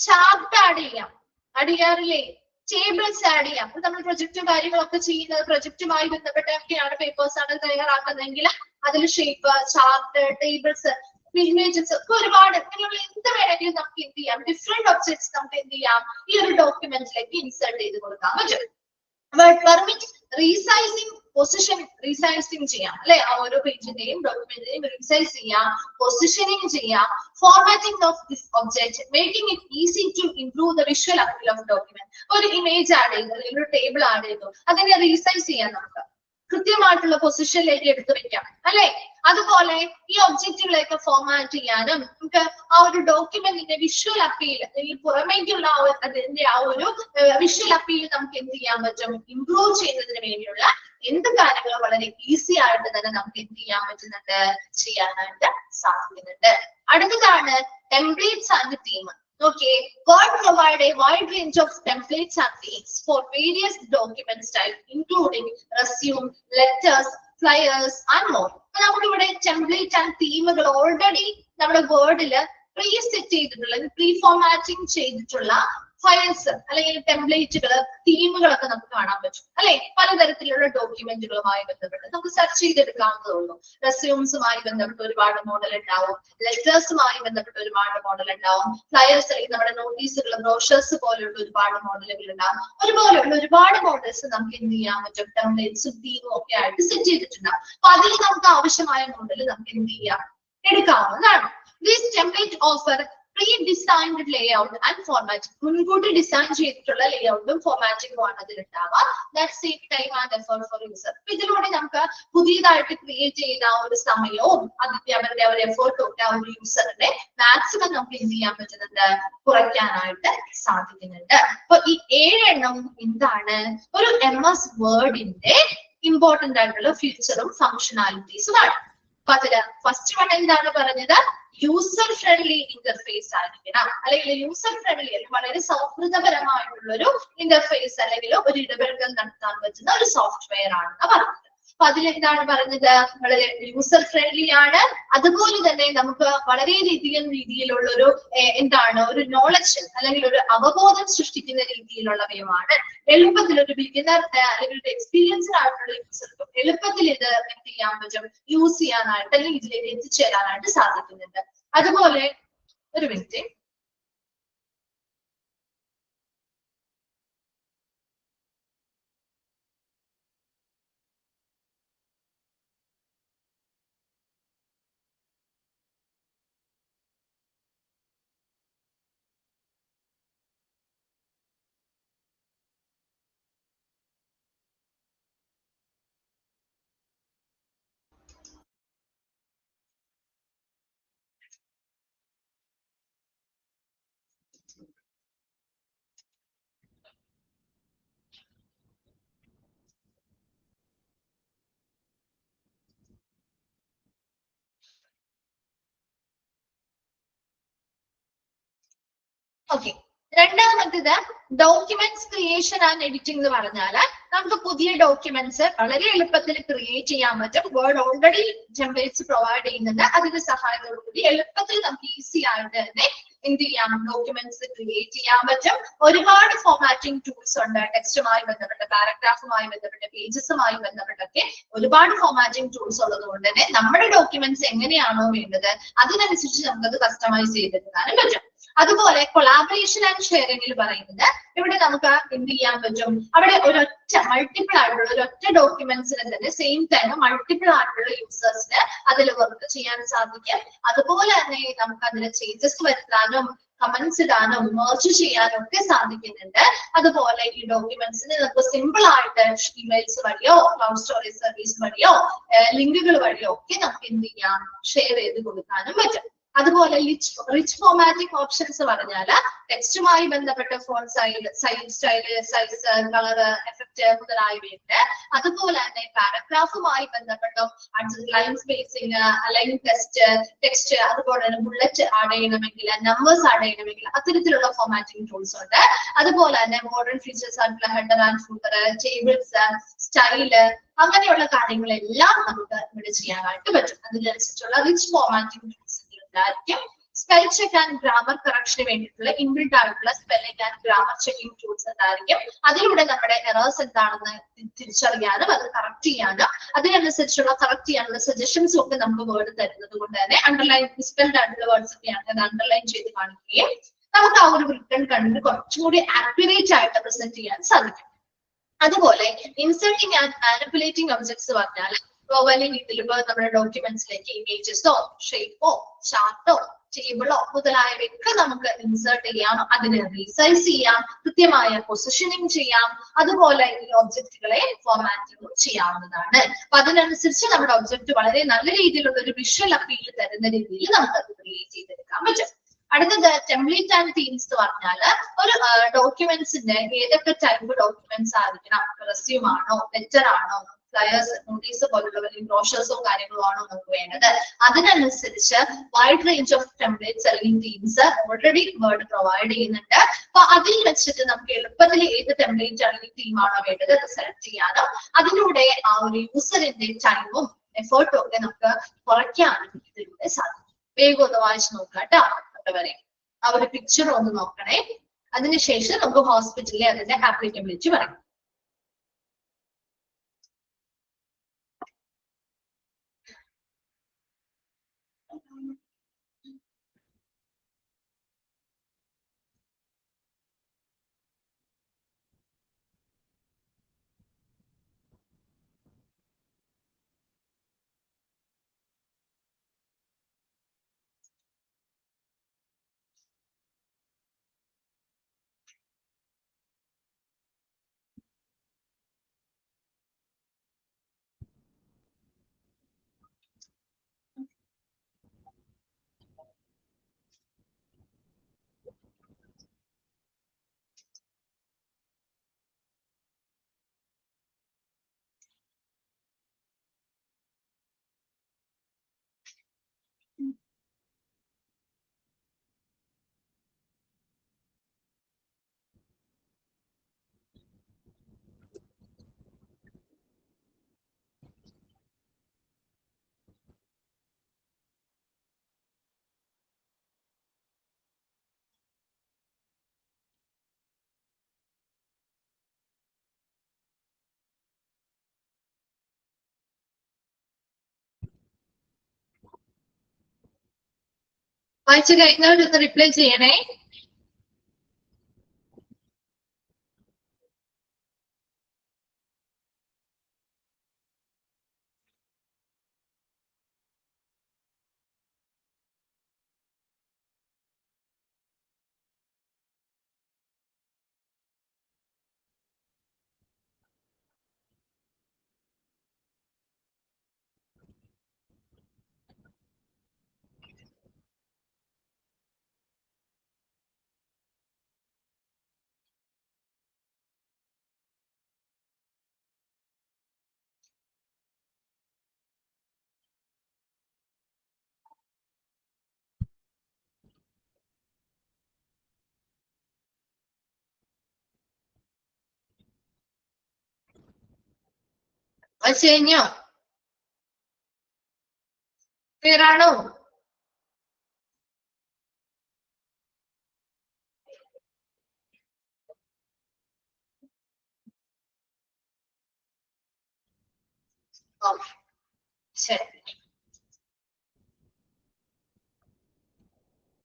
ചാർട്ട് ആഡ് ചെയ്യാറില്ലേ? ടേബിൾസ് ആഡ് ചെയ്യാം. അപ്പൊ നമ്മൾ പ്രൊജക്റ്റും കാര്യങ്ങളൊക്കെ ചെയ്യുന്നത് പ്രൊജക്റ്റുമായി ബന്ധപ്പെട്ടൊക്കെയാണ് പേപ്പേഴ്സ് ആണ് തയ്യാറാക്കുന്നതെങ്കിൽ അതിൽ ഷേപ്പ്, ചാർട്ട്, ടേബിൾസ്, ഇമേജസ് ഒക്കെ ഒരുപാട് ഇങ്ങനെയുള്ള എന്ത് വേണമെങ്കിലും നമുക്ക് എന്ത് ചെയ്യാം? ഡിഫറെന്റ് ഒബ്ജക്ട്സ് നമുക്ക് എന്ത് ചെയ്യാം? ഈ ഒരു ഡോക്യുമെന്റിലേക്ക് ഇൻസേർട്ട് ചെയ്ത് കൊടുക്കാൻ പറ്റും. പെർമിറ്റ് റീസൈസിങ് പൊസിഷൻ, റീസൈസിങ് ചെയ്യാം അല്ലെ, ആ ഓരോ പേജിന്റെയും ഡോക്യുമെന്റിന്റെയും റീസൈസ് ചെയ്യാം, പൊസിഷനിങ് ചെയ്യാം. Formatting of this object making it easy to improve the visual appeal of document. ഒരു ഇമേജ് ആഡ് ചെയ്തു അല്ലെങ്കിൽ ഒരു ടേബിൾ ആഡ് ചെയ്തു, അതിനെ റീസൈസ് ചെയ്യാം, നമുക്ക് കൃത്യമായിട്ടുള്ള പൊസിഷനിലേക്ക് എടുത്തു വെക്കാം അല്ലെ. അതുപോലെ ഈ ഒബ്ജക്റ്റുകളെയൊക്കെ ഫോർമാറ്റ് ചെയ്യാനും നമുക്ക് ആ ഒരു ഡോക്യുമെന്റിന്റെ വിഷ്വൽ അപ്പീൽ അല്ലെങ്കിൽ പുറമേക്കുള്ള അതിന്റെ ആ ഒരു വിഷ്വൽ അപ്പീൽ നമുക്ക് എന്ത് ചെയ്യാൻ പറ്റും? ഇംപ്രൂവ് ചെയ്യുന്നതിന് വേണ്ടിയുള്ള എന്ത് കാര്യങ്ങളും വളരെ ഈസി ആയിട്ട് തന്നെ നമുക്ക് എന്ത് ചെയ്യാൻ പറ്റുന്നുണ്ട്? ചെയ്യാനായിട്ട് സാധിക്കുന്നുണ്ട്. അടുത്തതാണ് templates and theme. Okay, God provide a wide range of templates and themes for various document styles, including resume, letters, flyers, and more. നമുക്ക് ഇവിടെ ടെംപ്ലേറ്റ് ആൻഡ് തീമുകൾ ഓൾറെഡി നമ്മുടെ വേർഡില് പ്രീ സെറ്റ് ചെയ്തിട്ടുള്ള, പ്രീ ഫോർമാറ്റിംഗ് ചെയ്തിട്ടുള്ള ഫയൽസ് അല്ലെങ്കിൽ ടെംപ്ലേറ്റുകൾ, തീമുകളൊക്കെ നമുക്ക് കാണാൻ പറ്റും അല്ലെ. പലതരത്തിലുള്ള ഡോക്യുമെന്റുകളുമായി ബന്ധപ്പെട്ട് നമുക്ക് സെർച്ച് ചെയ്തെടുക്കാവുന്നതേ ഉള്ളൂ. റെസ്യൂംസുമായി ബന്ധപ്പെട്ട് ഒരുപാട് മോഡൽ ഉണ്ടാവും, ലെറ്റേഴ്സുമായി ബന്ധപ്പെട്ട് ഒരുപാട് മോഡൽ ഉണ്ടാവും, ഫ്ലയേഴ്സ് അല്ലെങ്കിൽ നമ്മുടെ നോട്ടീസുകൾ, ബ്രോഷേഴ്സ് പോലെയുള്ള ഒരുപാട് മോഡലുകൾ ഉണ്ടാവും. ഒരുപോലെയുള്ള ഒരുപാട് മോഡൽസ് നമുക്ക് എന്ത് ചെയ്യാൻ പറ്റും? ടെംപ്ലേറ്റ്സും തീമും ഒക്കെ ആയിട്ട് സെറ്റ് ചെയ്തിട്ടുണ്ടാവും. അപ്പൊ അതിൽ നമുക്ക് ആവശ്യമായ മോഡൽ നമുക്ക് എന്ത് ചെയ്യാം? എടുക്കാവുന്നതാണ്. This template offer pre-designed layout and formatting. മുൻകൂട്ടി ഡിസൈൻ ചെയ്തിട്ടുള്ള ലേഔട്ടും ഫോർമാറ്റിംഗും ആണ് അതിൽ ഉണ്ടാവുക. That save time and effort for user. ഇതിലൂടെ നമുക്ക് പുതിയതായിട്ട് ക്രിയേറ്റ് ചെയ്ത ഒരു സമയവും അതിന്റെ അവരുടെ ഒരു എഫേർട്ടും ഒക്കെ ആ ഒരു യൂസറിന്റെ മാക്സിമം നമുക്ക് എന്ത് ചെയ്യാൻ പറ്റുന്നുണ്ട്? കുറയ്ക്കാനായിട്ട് സാധിക്കുന്നുണ്ട്. അപ്പൊ ഈ 7 എണ്ണം എന്താണ്? ഒരു MS വേർഡിന്റെ ഇമ്പോർട്ടന്റ് ആയിട്ടുള്ള ഫീച്ചറും ഫംഗ്ഷനാലിറ്റീസും ആണ്. അപ്പൊ അതില് ഫസ്റ്റ് വൺ എന്താണ് പറഞ്ഞത്? യൂസർ ഫ്രണ്ട്ലി ഇന്റർഫേസ് ആയിരിക്കണം, അല്ലെങ്കിൽ യൂസർ ഫ്രണ്ട്ലി അല്ലെങ്കിൽ വളരെ സൗഹൃദപരമായിട്ടുള്ള ഒരു ഇന്റർഫേസ് അല്ലെങ്കിൽ ഒരു ഇടപെടൽ നടത്താൻ പറ്റുന്ന ഒരു സോഫ്റ്റ്വെയർ ആണെന്ന് പറഞ്ഞത്. അപ്പൊ അതിലെന്താണ് പറഞ്ഞത്? വളരെ യൂസർ ഫ്രണ്ട്ലി ആണ്. അതുപോലെ തന്നെ നമുക്ക് വളരെ രീതിയിലുള്ള ഒരു എന്താണ് ഒരു നോളജ് അല്ലെങ്കിൽ ഒരു അവബോധം സൃഷ്ടിക്കുന്ന രീതിയിലുള്ളവയുമാണ്. എളുപ്പത്തിൽ ഒരു ബിഗിനർ അല്ലെങ്കിൽ ഒരു എക്സ്പീരിയൻസ്ഡ് ആയിട്ടുള്ള യൂസർക്കും എളുപ്പത്തിൽ ഇത് എന്ത് ചെയ്യാൻ പറ്റും? യൂസ് ചെയ്യാനായിട്ട് അല്ലെങ്കിൽ ഇതിലേക്ക് എത്തിച്ചേരാനായിട്ട് സാധിക്കുന്നുണ്ട്. അതുപോലെ ഒരു മിനിറ്റ്, ഓക്കെ. രണ്ടാമത്തേത് ഡോക്യുമെന്റ്സ് ക്രിയേഷൻ ആൻഡ് എഡിറ്റിംഗ് എന്ന് പറഞ്ഞാല് നമുക്ക് പുതിയ ഡോക്യുമെന്റ്സ് വളരെ എളുപ്പത്തിൽ ക്രിയേറ്റ് ചെയ്യാൻ പറ്റും. വേർഡ് ഓൾറെഡി ടെംപ്ലേറ്റ്സ് പ്രൊവൈഡ് ചെയ്യുന്നുണ്ട്. അതിന്റെ സഹായത്തോടു കൂടി എളുപ്പത്തിൽ നമുക്ക് ഈസി ആയിട്ട് തന്നെ എന്ത് ചെയ്യാം, ഡോക്യുമെന്റ്സ് ക്രിയേറ്റ് ചെയ്യാൻ പറ്റും. ഒരുപാട് ഫോർമാറ്റിംഗ് ടൂൾസ് ഉണ്ട്. ടെക്സ്റ്റുമായി ബന്ധപ്പെട്ട്, പാരഗ്രാഫുമായി ബന്ധപ്പെട്ട്, പേജസുമായി ബന്ധപ്പെട്ടൊക്കെ ഒരുപാട് ഫോർമാറ്റിംഗ് ടൂൾസ് ഉള്ളത് കൊണ്ട് തന്നെ നമ്മുടെ ഡോക്യുമെന്റ്സ് എങ്ങനെയാണോ വേണ്ടത് അതിനനുസരിച്ച് നമുക്കത് കസ്റ്റമൈസ് ചെയ്തെടുക്കാനും പറ്റും. അതുപോലെ കൊളാബറേഷൻ ആൻഡ് ഷെയറിംഗിൽ പറയുന്നത് ഇവിടെ നമുക്ക് എന്ത് ചെയ്യാൻ പറ്റും, അവിടെ ഒരൊറ്റ മൾട്ടിപ്പിൾ ആയിട്ടുള്ള ഒരൊറ്റ ഡോക്യുമെന്റ്സിന് തന്നെ സെയിം ടൈം മൾട്ടിപ്പിൾ ആയിട്ടുള്ള യൂസേഴ്സിന് അതിൽ വർക്ക് ചെയ്യാൻ സാധിക്കും. അതുപോലെ തന്നെ നമുക്ക് അതിൽ ചേഞ്ചസ് വരുത്താനും കമന്റ്സ് ഇടാനും മെർജ് ചെയ്യാനും ഒക്കെ സാധിക്കുന്നുണ്ട്. അതുപോലെ ഈ ഡോക്യുമെന്റ്സിന് നമുക്ക് സിമ്പിൾ ആയിട്ട് ഇമെയിൽസ് വഴിയോ ക്ലൗഡ് സ്റ്റോറേജ് സർവീസ് വഴിയോ ലിങ്കുകൾ വഴിയോ ഒക്കെ നമുക്ക് എന്ത് ചെയ്യാം, ഷെയർ ചെയ്ത് കൊടുക്കാനും പറ്റും. അതുപോലെ റിച്ച് ഫോർമാറ്റിംഗ് ഓപ്ഷൻസ് പറഞ്ഞാൽ ടെക്സ്റ്റുമായി ബന്ധപ്പെട്ട font style, size, colour, effect മുതലായവയുണ്ട്. അതുപോലെ തന്നെ പാരഗ്രാഫുമായി ബന്ധപ്പെട്ടും ലൈൻ സ്പേസിങ്, ലൈൻ ടെക്സ്റ്റ്, അതുപോലെ തന്നെ ബുള്ളറ്റ് ആഡ് ചെയ്യണമെങ്കിൽ, നമ്പേഴ്സ് ആഡ് ചെയ്യണമെങ്കിൽ അത്തരത്തിലുള്ള ഫോർമാറ്റിംഗ് ടൂൾസ് ഉണ്ട്. അതുപോലെ തന്നെ മോഡേൺ ഫീച്ചേഴ്സ് ആയിട്ടുള്ള header and footer, tables, style, അങ്ങനെയുള്ള കാര്യങ്ങളെല്ലാം നമുക്ക് ഇവിടെ ചെയ്യാനായിട്ട് പറ്റും. അതിനനുസരിച്ചുള്ള റിച്ച് ഫോർമാറ്റിംഗ് ടൂൾസ് ഉണ്ടായിരിക്കും. സ്പെൽ ചെക്ക് ആൻഡ് ഗ്രാമർ കറക്ഷന് വേണ്ടിയിട്ടുള്ള ഇൻബിൽഡ് ആയിട്ടുള്ള spelling and grammar checking tools ഉണ്ടായിരിക്കും. അതിലൂടെ നമ്മുടെ എറേഴ്സ് എന്താണെന്ന് തിരിച്ചറിയാനും അത് കറക്റ്റ് ചെയ്യാനും അതിനനുസരിച്ചുള്ള കറക്റ്റ് ചെയ്യാനുള്ള സജഷൻസും ഒക്കെ നമുക്ക് വേർഡ് തരുന്നത് കൊണ്ട് തന്നെ അണ്ടർലൈൻ മിസ്പെൽഡ് ആയിട്ടുള്ള വേർഡ്സ് ഒക്കെയാണ് അത് അണ്ടർലൈൻ ചെയ്ത് കാണിക്കുകയും നമുക്ക് ആ ഒരു റിട്ടേൺ കണ്ടിട്ട് കുറച്ചുകൂടി ആക്യുറേറ്റ് ആയിട്ട് പ്രസന്റ് ചെയ്യാൻ സാധിക്കും. അതുപോലെ ഇൻസേർട്ടിങ് ആൻഡ് മാനിപ്പുലേറ്റിംഗ് ഒബ്ജക്ട്സ് പറഞ്ഞാൽ വലിയ രീതിയിൽ ഇപ്പൊ നമ്മുടെ ഡോക്യുമെന്റ്സിലേക്ക് ഇമേജസോ ഷേപ്പോ ചാർട്ടോ ടേബിളോ മുതലായവയൊക്കെ നമുക്ക് ഇൻസേർട്ട് ചെയ്യാം, അതിനെ റീസൈസ് ചെയ്യാം, കൃത്യമായ പൊസിഷനിങ് ചെയ്യാം. അതുപോലെ ഈ ഒബ്ജക്റ്റുകളെ ഫോർമാറ്റിംഗ് ചെയ്യാവുന്നതാണ്. അപ്പൊ അതിനനുസരിച്ച് നമ്മുടെ ഒബ്ജക്റ്റ് വളരെ നല്ല രീതിയിലുള്ള ഒരു വിഷ്വൽ അപ്പീൽ തരുന്ന രീതിയിൽ നമുക്ക് അത് ക്രിയേറ്റ് ചെയ്തെടുക്കാൻ പറ്റും. അടുത്തത് ടെംപ്ലേറ്റ് ആൻഡ് തീംസ് എന്ന് പറഞ്ഞാല് ഒരു ഡോക്യുമെന്റ്സിന്റെ ഏതൊക്കെ ടൈപ്പ് ഡോക്യുമെന്റ്സ് ആയിരിക്കണം, റെസ്യൂം ആണോ, ലെറ്റർ ആണോ, ഫ്ലയേഴ്സ്, നോട്ടീസ് പോലുള്ള വലിയ ബ്രോഷേഴ്സോ കാര്യങ്ങളോ ആണോ നമുക്ക് വേണ്ടത്, അതിനനുസരിച്ച് വൈഡ് റേഞ്ച് ഓഫ് ടെംപ്ലേറ്റ്സ് അല്ലെങ്കിൽ തീംസ് ഓൾറെഡി വേർഡ് പ്രൊവൈഡ് ചെയ്യുന്നുണ്ട്. അപ്പൊ അതിൽ വെച്ചിട്ട് നമുക്ക് എളുപ്പത്തിൽ ഏത് ടെംപ്ലേറ്റ് അല്ലെങ്കിൽ തീമാണോ വേണ്ടത് അത് സെലക്ട് ചെയ്യാനും അതിലൂടെ ആ ഒരു യൂസറിന്റെ ടൈമും എഫേർട്ടും ഒക്കെ നമുക്ക് കുറയ്ക്കാനും ഇതിലൂടെ സാധിക്കും. വേഗം ഒന്ന് വായിച്ചു നോക്കാം കേട്ടോ. വരെ ആ ഒരു പിക്ചർ ഒന്ന് നോക്കണേ. അതിനുശേഷം നമുക്ക് ഹോസ്പിറ്റലിലെ അതിന്റെ ആപ്ലിക്കബിലിറ്റി പറയാം. വായിച്ചു കഴിഞ്ഞവരൊന്ന് റിപ്ലൈ ചെയ്യണേ. വായിച്ചു കഴിഞ്ഞോ? ക്ലിയർ ആണോ? ശരി,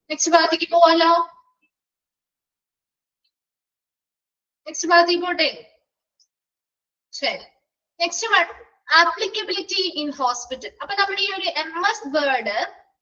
നെക്സ്റ്റ് ഭാഗത്തേക്ക് പോവാലോ. നെക്സ്റ്റ് ഭാഗത്തേക്ക് പോട്ടെ. ശരി, next one applicability in hospital. അപ്പൊ നമ്മുടെ ഈ ഒരു MS വേർഡ്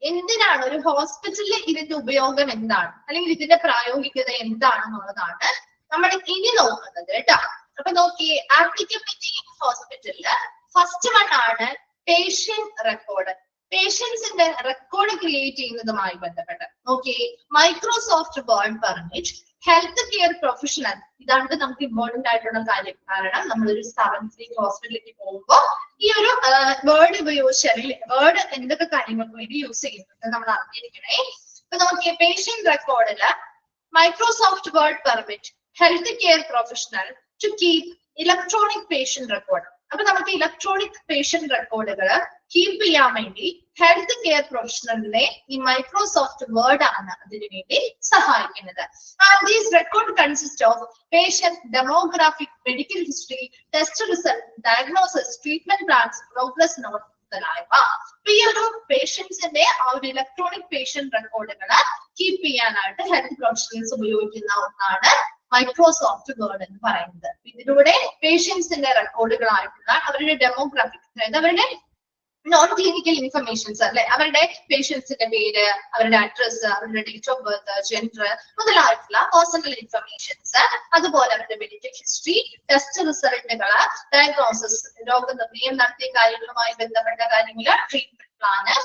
എന്തിനാണ്, ഒരു ഹോസ്പിറ്റലിൽ ഇതിന്റെ ഉപയോഗം എന്താണ്, അല്ലെങ്കിൽ ഇതിന്റെ പ്രായോഗികത എന്താണെന്നുള്ളതാണ് നമ്മൾ ഇനി നോക്കുന്നത് കേട്ടോ. അപ്പൊ നോക്കിയേ, ആപ്ലിക്കബിലിറ്റി ഇൻ ഹോസ്പിറ്റലില് ഫസ്റ്റ് വൺ ആണ് പേഷ്യന്റ് റെക്കോർഡ്. പേഷ്യൻസിന്റെ റെക്കോർഡ് ക്രിയേറ്റ് ചെയ്യുന്നതുമായി ബന്ധപ്പെട്ട് നോക്കിയേ, Microsoft Word permit health care professional. ഇതാണ് നമുക്ക് ഇമ്പോർട്ടന്റ് ആയിട്ടുള്ള കാര്യം. കാരണം നമ്മളൊരു സ്ഥാപനത്തിലേക്ക് ഹോസ്പിറ്റലിലേക്ക് പോകുമ്പോൾ ഈ ഒരു വേർഡ് ഉപയോഗിച്ച്, അല്ലെങ്കിൽ വേർഡ് എന്തൊക്കെ കാര്യങ്ങൾക്ക് വേണ്ടി യൂസ് ചെയ്യുന്നത് നമ്മൾ അറിഞ്ഞിരിക്കണേ. ഇപ്പൊ നോക്കിയേ, പേഷ്യന്റ് റെക്കോർഡില് Microsoft Word permit health care professional to keep electronic patient record. അപ്പൊ നമുക്ക് ഇലക്ട്രോണിക് പേഷ്യന്റ് റെക്കോർഡുകൾ കീപ്പ് ചെയ്യാൻ വേണ്ടി ഹെൽത്ത് കെയർ പ്രൊഫഷണലിനെ ഈ മൈക്രോസോഫ്റ്റ് വേർഡ് ആണ് അതിനു വേണ്ടി സഹായിക്കുന്നത്. And these record consist of patient demographic, medical history, test result, diagnosis, treatment plans, progress note മുതലായവ. ഈ ഒരു പേഷ്യൻസിന്റെ ആ ഒരു ഇലക്ട്രോണിക് പേഷ്യന്റ് റെക്കോർഡുകൾ കീപ്പ് ചെയ്യാനായിട്ട് ഹെൽത്ത് പ്രൊഫഷണൽസ് ഉപയോഗിക്കുന്ന ഒന്നാണ് മൈക്രോസോഫ്റ്റ് വേർഡ് എന്ന് പറയുന്നത്. ഇതിലൂടെ പേഷ്യൻസിന്റെ റെക്കോർഡുകളായിട്ടുള്ള അവരുടെ ഡെമോഗ്രാഫിക്, അതായത് അവരുടെ നോൺ ക്ലിനിക്കൽ ഇൻഫർമേഷൻസ് അല്ലെ, അവരുടെ പേഷ്യൻസിന്റെ പേര്, അവരുടെ അഡ്രസ്, അവരുടെ ഡേറ്റ് ഓഫ് ബർത്ത്, ജെൻഡർ മുതലായിട്ടുള്ള പേഴ്സണൽ ഇൻഫർമേഷൻസ്, അതുപോലെ അവരുടെ മെഡിക്കൽ ഹിസ്റ്ററി, ടെസ്റ്റ് റിസൾട്ടുകൾ, ഡയഗ്നോസിസ്, രോഗനിർണയം നടത്തിയ കാര്യങ്ങളുമായി ബന്ധപ്പെട്ട കാര്യങ്ങൾ, ട്രീറ്റ്മെന്റ് പ്ലാന്,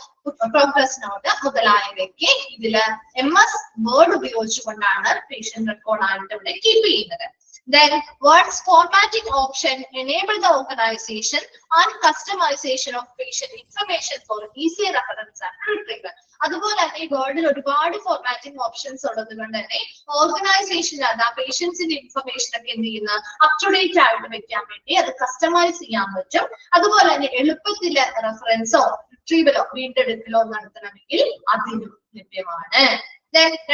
പ്രോഗ്രസ് നോട്ട് മുതലായവയ്ക്ക് ഇതില് MS വേർഡ് ഉപയോഗിച്ചുകൊണ്ടാണ് പേഷ്യന്റ് റെക്കോർഡ് ഇവിടെ കീപ്പ് ചെയ്യുന്നത്. Then words formatting option enable the organization and customization of patient information for easy reference and retrieval. അതുപോലെ തന്നെ ഈ വേർഡിൽ ഒരുപാട് ഫോർമാറ്റിംഗ് ഓപ്ഷൻസ് ഉള്ളത് കൊണ്ട് തന്നെ ഓർഗനൈസേഷൻ അത് ആ പേഷ്യൻസിന്റെ ഇൻഫർമേഷൻ ഒക്കെ എന്ത് ചെയ്യുന്ന അപ് ടു ഡേറ്റ് ആയിട്ട് വെക്കാൻ വേണ്ടി അത് കസ്റ്റമൈസ് ചെയ്യാൻ പറ്റും. അതുപോലെ തന്നെ എളുപ്പത്തിൽ റെഫറൻസോ റിട്രീവലോ വീണ്ടെടുക്കലോ നടത്തണമെങ്കിൽ അതിനും ലഭ്യമാണ്.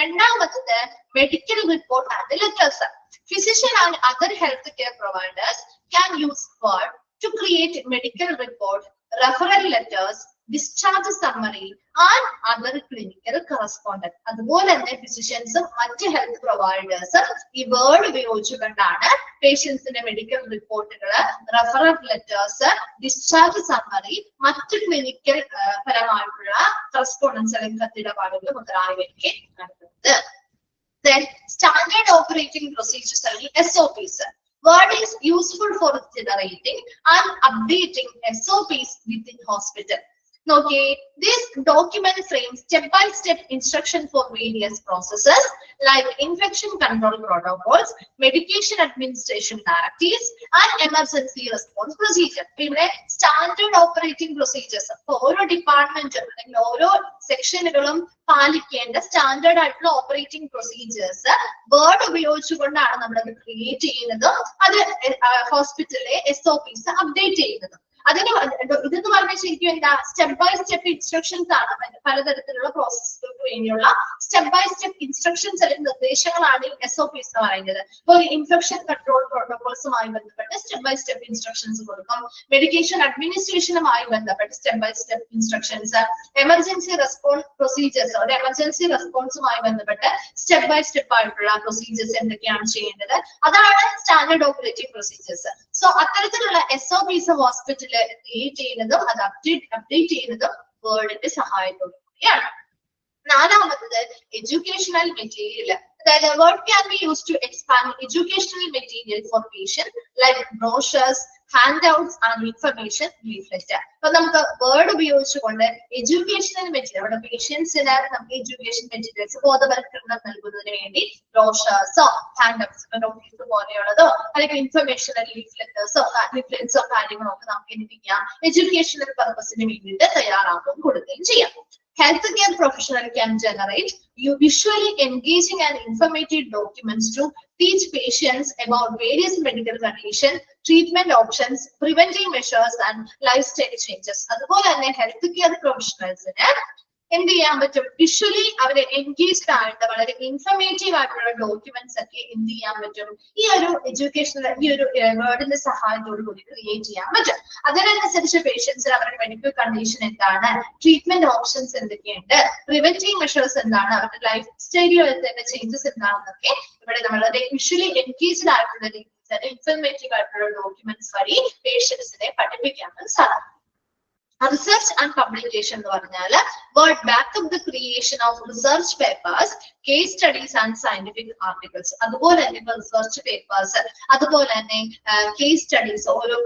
രണ്ടാമത്തത് medical report and letters. Physician and other healthcare providers can use Word to create medical report, referral letters, discharge summary, and other clinical correspondence. അതുപോലെ തന്നെ ഫിസിഷ്യൻസും മറ്റ് ഹെൽത്ത് പ്രൊവൈഡേഴ്സും ഈ വേർഡ് ഉപയോഗിച്ചുകൊണ്ടാണ് പേഷ്യൻസിന്റെ മെഡിക്കൽ റിപ്പോർട്ടുകൾ, റെഫറൽ ലെറ്റേഴ്സ്, ഡിസ്ചാർജ് സമ്മറി, മറ്റ് clinical പരമായിട്ടുള്ള correspondence അല്ലെങ്കിൽ കത്തിടപാടുകൾ മുതലായവയ്ക്ക് നടത്തുന്നത്. Then standard operating procedures SOPs. Word is useful for generating and updating SOPs within hospital. Okay, this document frames step-by-step instruction for various processes like infection control protocols, medication administration directives, and emergency response procedure. Here, standard operating procedures for all department and all sectionalum പാലിക്കേണ്ട standard ആയിട്ടുള്ള operating procedures word ഉപയോഗിച്ചുകൊണ്ടാണ് നമ്മൾ create ചെയ്യുന്നതും അത് ഹോസ്പിറ്റലിലെ SOPs update ചെയ്യുന്നതും. അതിന് ഇതെന്ന് പറഞ്ഞാൽ ശരിക്കും എന്താ, സ്റ്റെപ്പ് ബൈ സ്റ്റെപ്പ് ഇൻസ്ട്രക്ഷൻസ് ആണ്. പലതരത്തിലുള്ള പ്രോസസ്സുകൾക്ക് വേണ്ടിയുള്ള സ്റ്റെപ്പ് ബൈ സ്റ്റെപ്പ് ഇൻസ്ട്രക്ഷൻസ് അല്ലെങ്കിൽ നിർദ്ദേശങ്ങളാണ് SOPs എന്ന് പറയുന്നത്. ഇപ്പോൾ ഇൻഫെക്ഷൻ കൺട്രോൾ പ്രോട്ടോകോൾസുമായി ബന്ധപ്പെട്ട് സ്റ്റെപ്പ് ബൈ സ്റ്റെപ്പ് ഇൻസ്ട്രക്ഷൻസ് കൊടുക്കും. മെഡിക്കേഷൻ അഡ്മിനിസ്ട്രേഷനുമായി ബന്ധപ്പെട്ട് step by step instructions, emergency response procedures, ഒരു എമർജൻസി റെസ്പോൺസുമായി ബന്ധപ്പെട്ട് സ്റ്റെപ്പ് ബൈ സ്റ്റെപ്പ് ആയിട്ടുള്ള പ്രൊസീജിയേഴ്സ് എന്തൊക്കെയാണ് ചെയ്യേണ്ടത്, അതാണ് സ്റ്റാൻഡേർഡ് ഓപ്പറേറ്റിംഗ് പ്രൊസീജിയേഴ്സ്. സോ അത്തരത്തിലുള്ള SOPs ഹോസ്പിറ്റലിൽ ക്രിയേറ്റ് ചെയ്യുന്നതും അത് അപ്ഡേറ്റ് ചെയ്യുന്നതും വേർഡിന്റെ സഹായത്തോടു കൂടിയാണ്. നാലാമത്തത് എഡ്യൂക്കേഷണൽ മെറ്റീരിയൽ. അതായത് Word can be used to expand educational material for patient like brochures, handouts and information leaflet. അപ്പൊ നമുക്ക് വേർഡ് ഉപയോഗിച്ചുകൊണ്ട് എഡ്യൂക്കേഷണൽ മെറ്റീരിയൽ, അവിടെ പേഷ്യൻസിന് നമുക്ക് എഡ്യൂക്കേഷൻ മെറ്റീരിയൽസ് ബോധവൽക്കരണം നൽകുന്നതിന് വേണ്ടി ബ്രോഷേഴ്സോ ഹാൻഡ്ഔട്ട്സ് നോട്ടീസ് പോലെയുള്ളതോ അല്ലെങ്കിൽ ഇൻഫർമേഷണൽ ലീഫ്ലെറ്റ്സോ കാര്യങ്ങളോ ഒക്കെ നമുക്ക് എന്ത് ചെയ്യാം, എഡ്യൂക്കേഷണൽ പർപ്പസിന് വേണ്ടിയിട്ട് തയ്യാറാക്കുകയും കൊടുക്കുകയും ചെയ്യാം. Healthcare professional can generate visually engaging and informative documents to teach patients about various medical conditions, treatment options, preventive measures, and lifestyle changes. അതുപോലെ തന്നെ ഹെൽത്ത് കെയർ പ്രൊഫഷണൽസിന് എന്ത് ചെയ്യാൻ പറ്റും? വിഷ്വലി അവരെ എൻഗേജ്ഡ് ആയിട്ട് വളരെ ഇൻഫർമേറ്റീവ് ആയിട്ടുള്ള ഡോക്യുമെന്റ്സ് ഒക്കെ എന്ത് ചെയ്യാൻ പറ്റും? ഈ ഒരു എഡ്യൂക്കേഷണൽ ഈ ഒരു വേർഡിന്റെ സഹായത്തോടു കൂടി ക്രിയേറ്റ് ചെയ്യാൻ പറ്റും. അതിനനുസരിച്ച് പേഷ്യൻസിന് അവരുടെ മെഡിക്കൽ കണ്ടീഷൻ എന്താണ്, ട്രീറ്റ്മെന്റ് ഓപ്ഷൻസ് എന്തൊക്കെയുണ്ട്, പ്രിവെന്റീവ് മെഷേഴ്സ് എന്താണ്, അവരുടെ ലൈഫ് സ്റ്റൈലിൽ വരുന്ന ചേഞ്ചസ് എന്താണെന്നൊക്കെ ഇവിടെ വളരെ വിഷ്വലി എൻഗേജ്ഡ് ആയിട്ടുള്ള രീതിയിൽ ഇൻഫർമേറ്റീവ് ആയിട്ടുള്ള ഡോക്യുമെന്റ്സ് വഴി പേഷ്യൻസിനെ പഠിപ്പിക്കാനും സാധിക്കും. Research and publication എന്ന് പറഞ്ഞാൽ word back of the creation of research papers, case studies and scientific articles. അതുപോലെ തന്നെ റിസർച്ച് പേപ്പേഴ്സ്, അതുപോലെ തന്നെ കേസ് സ്റ്റഡീസ്, ഓരോ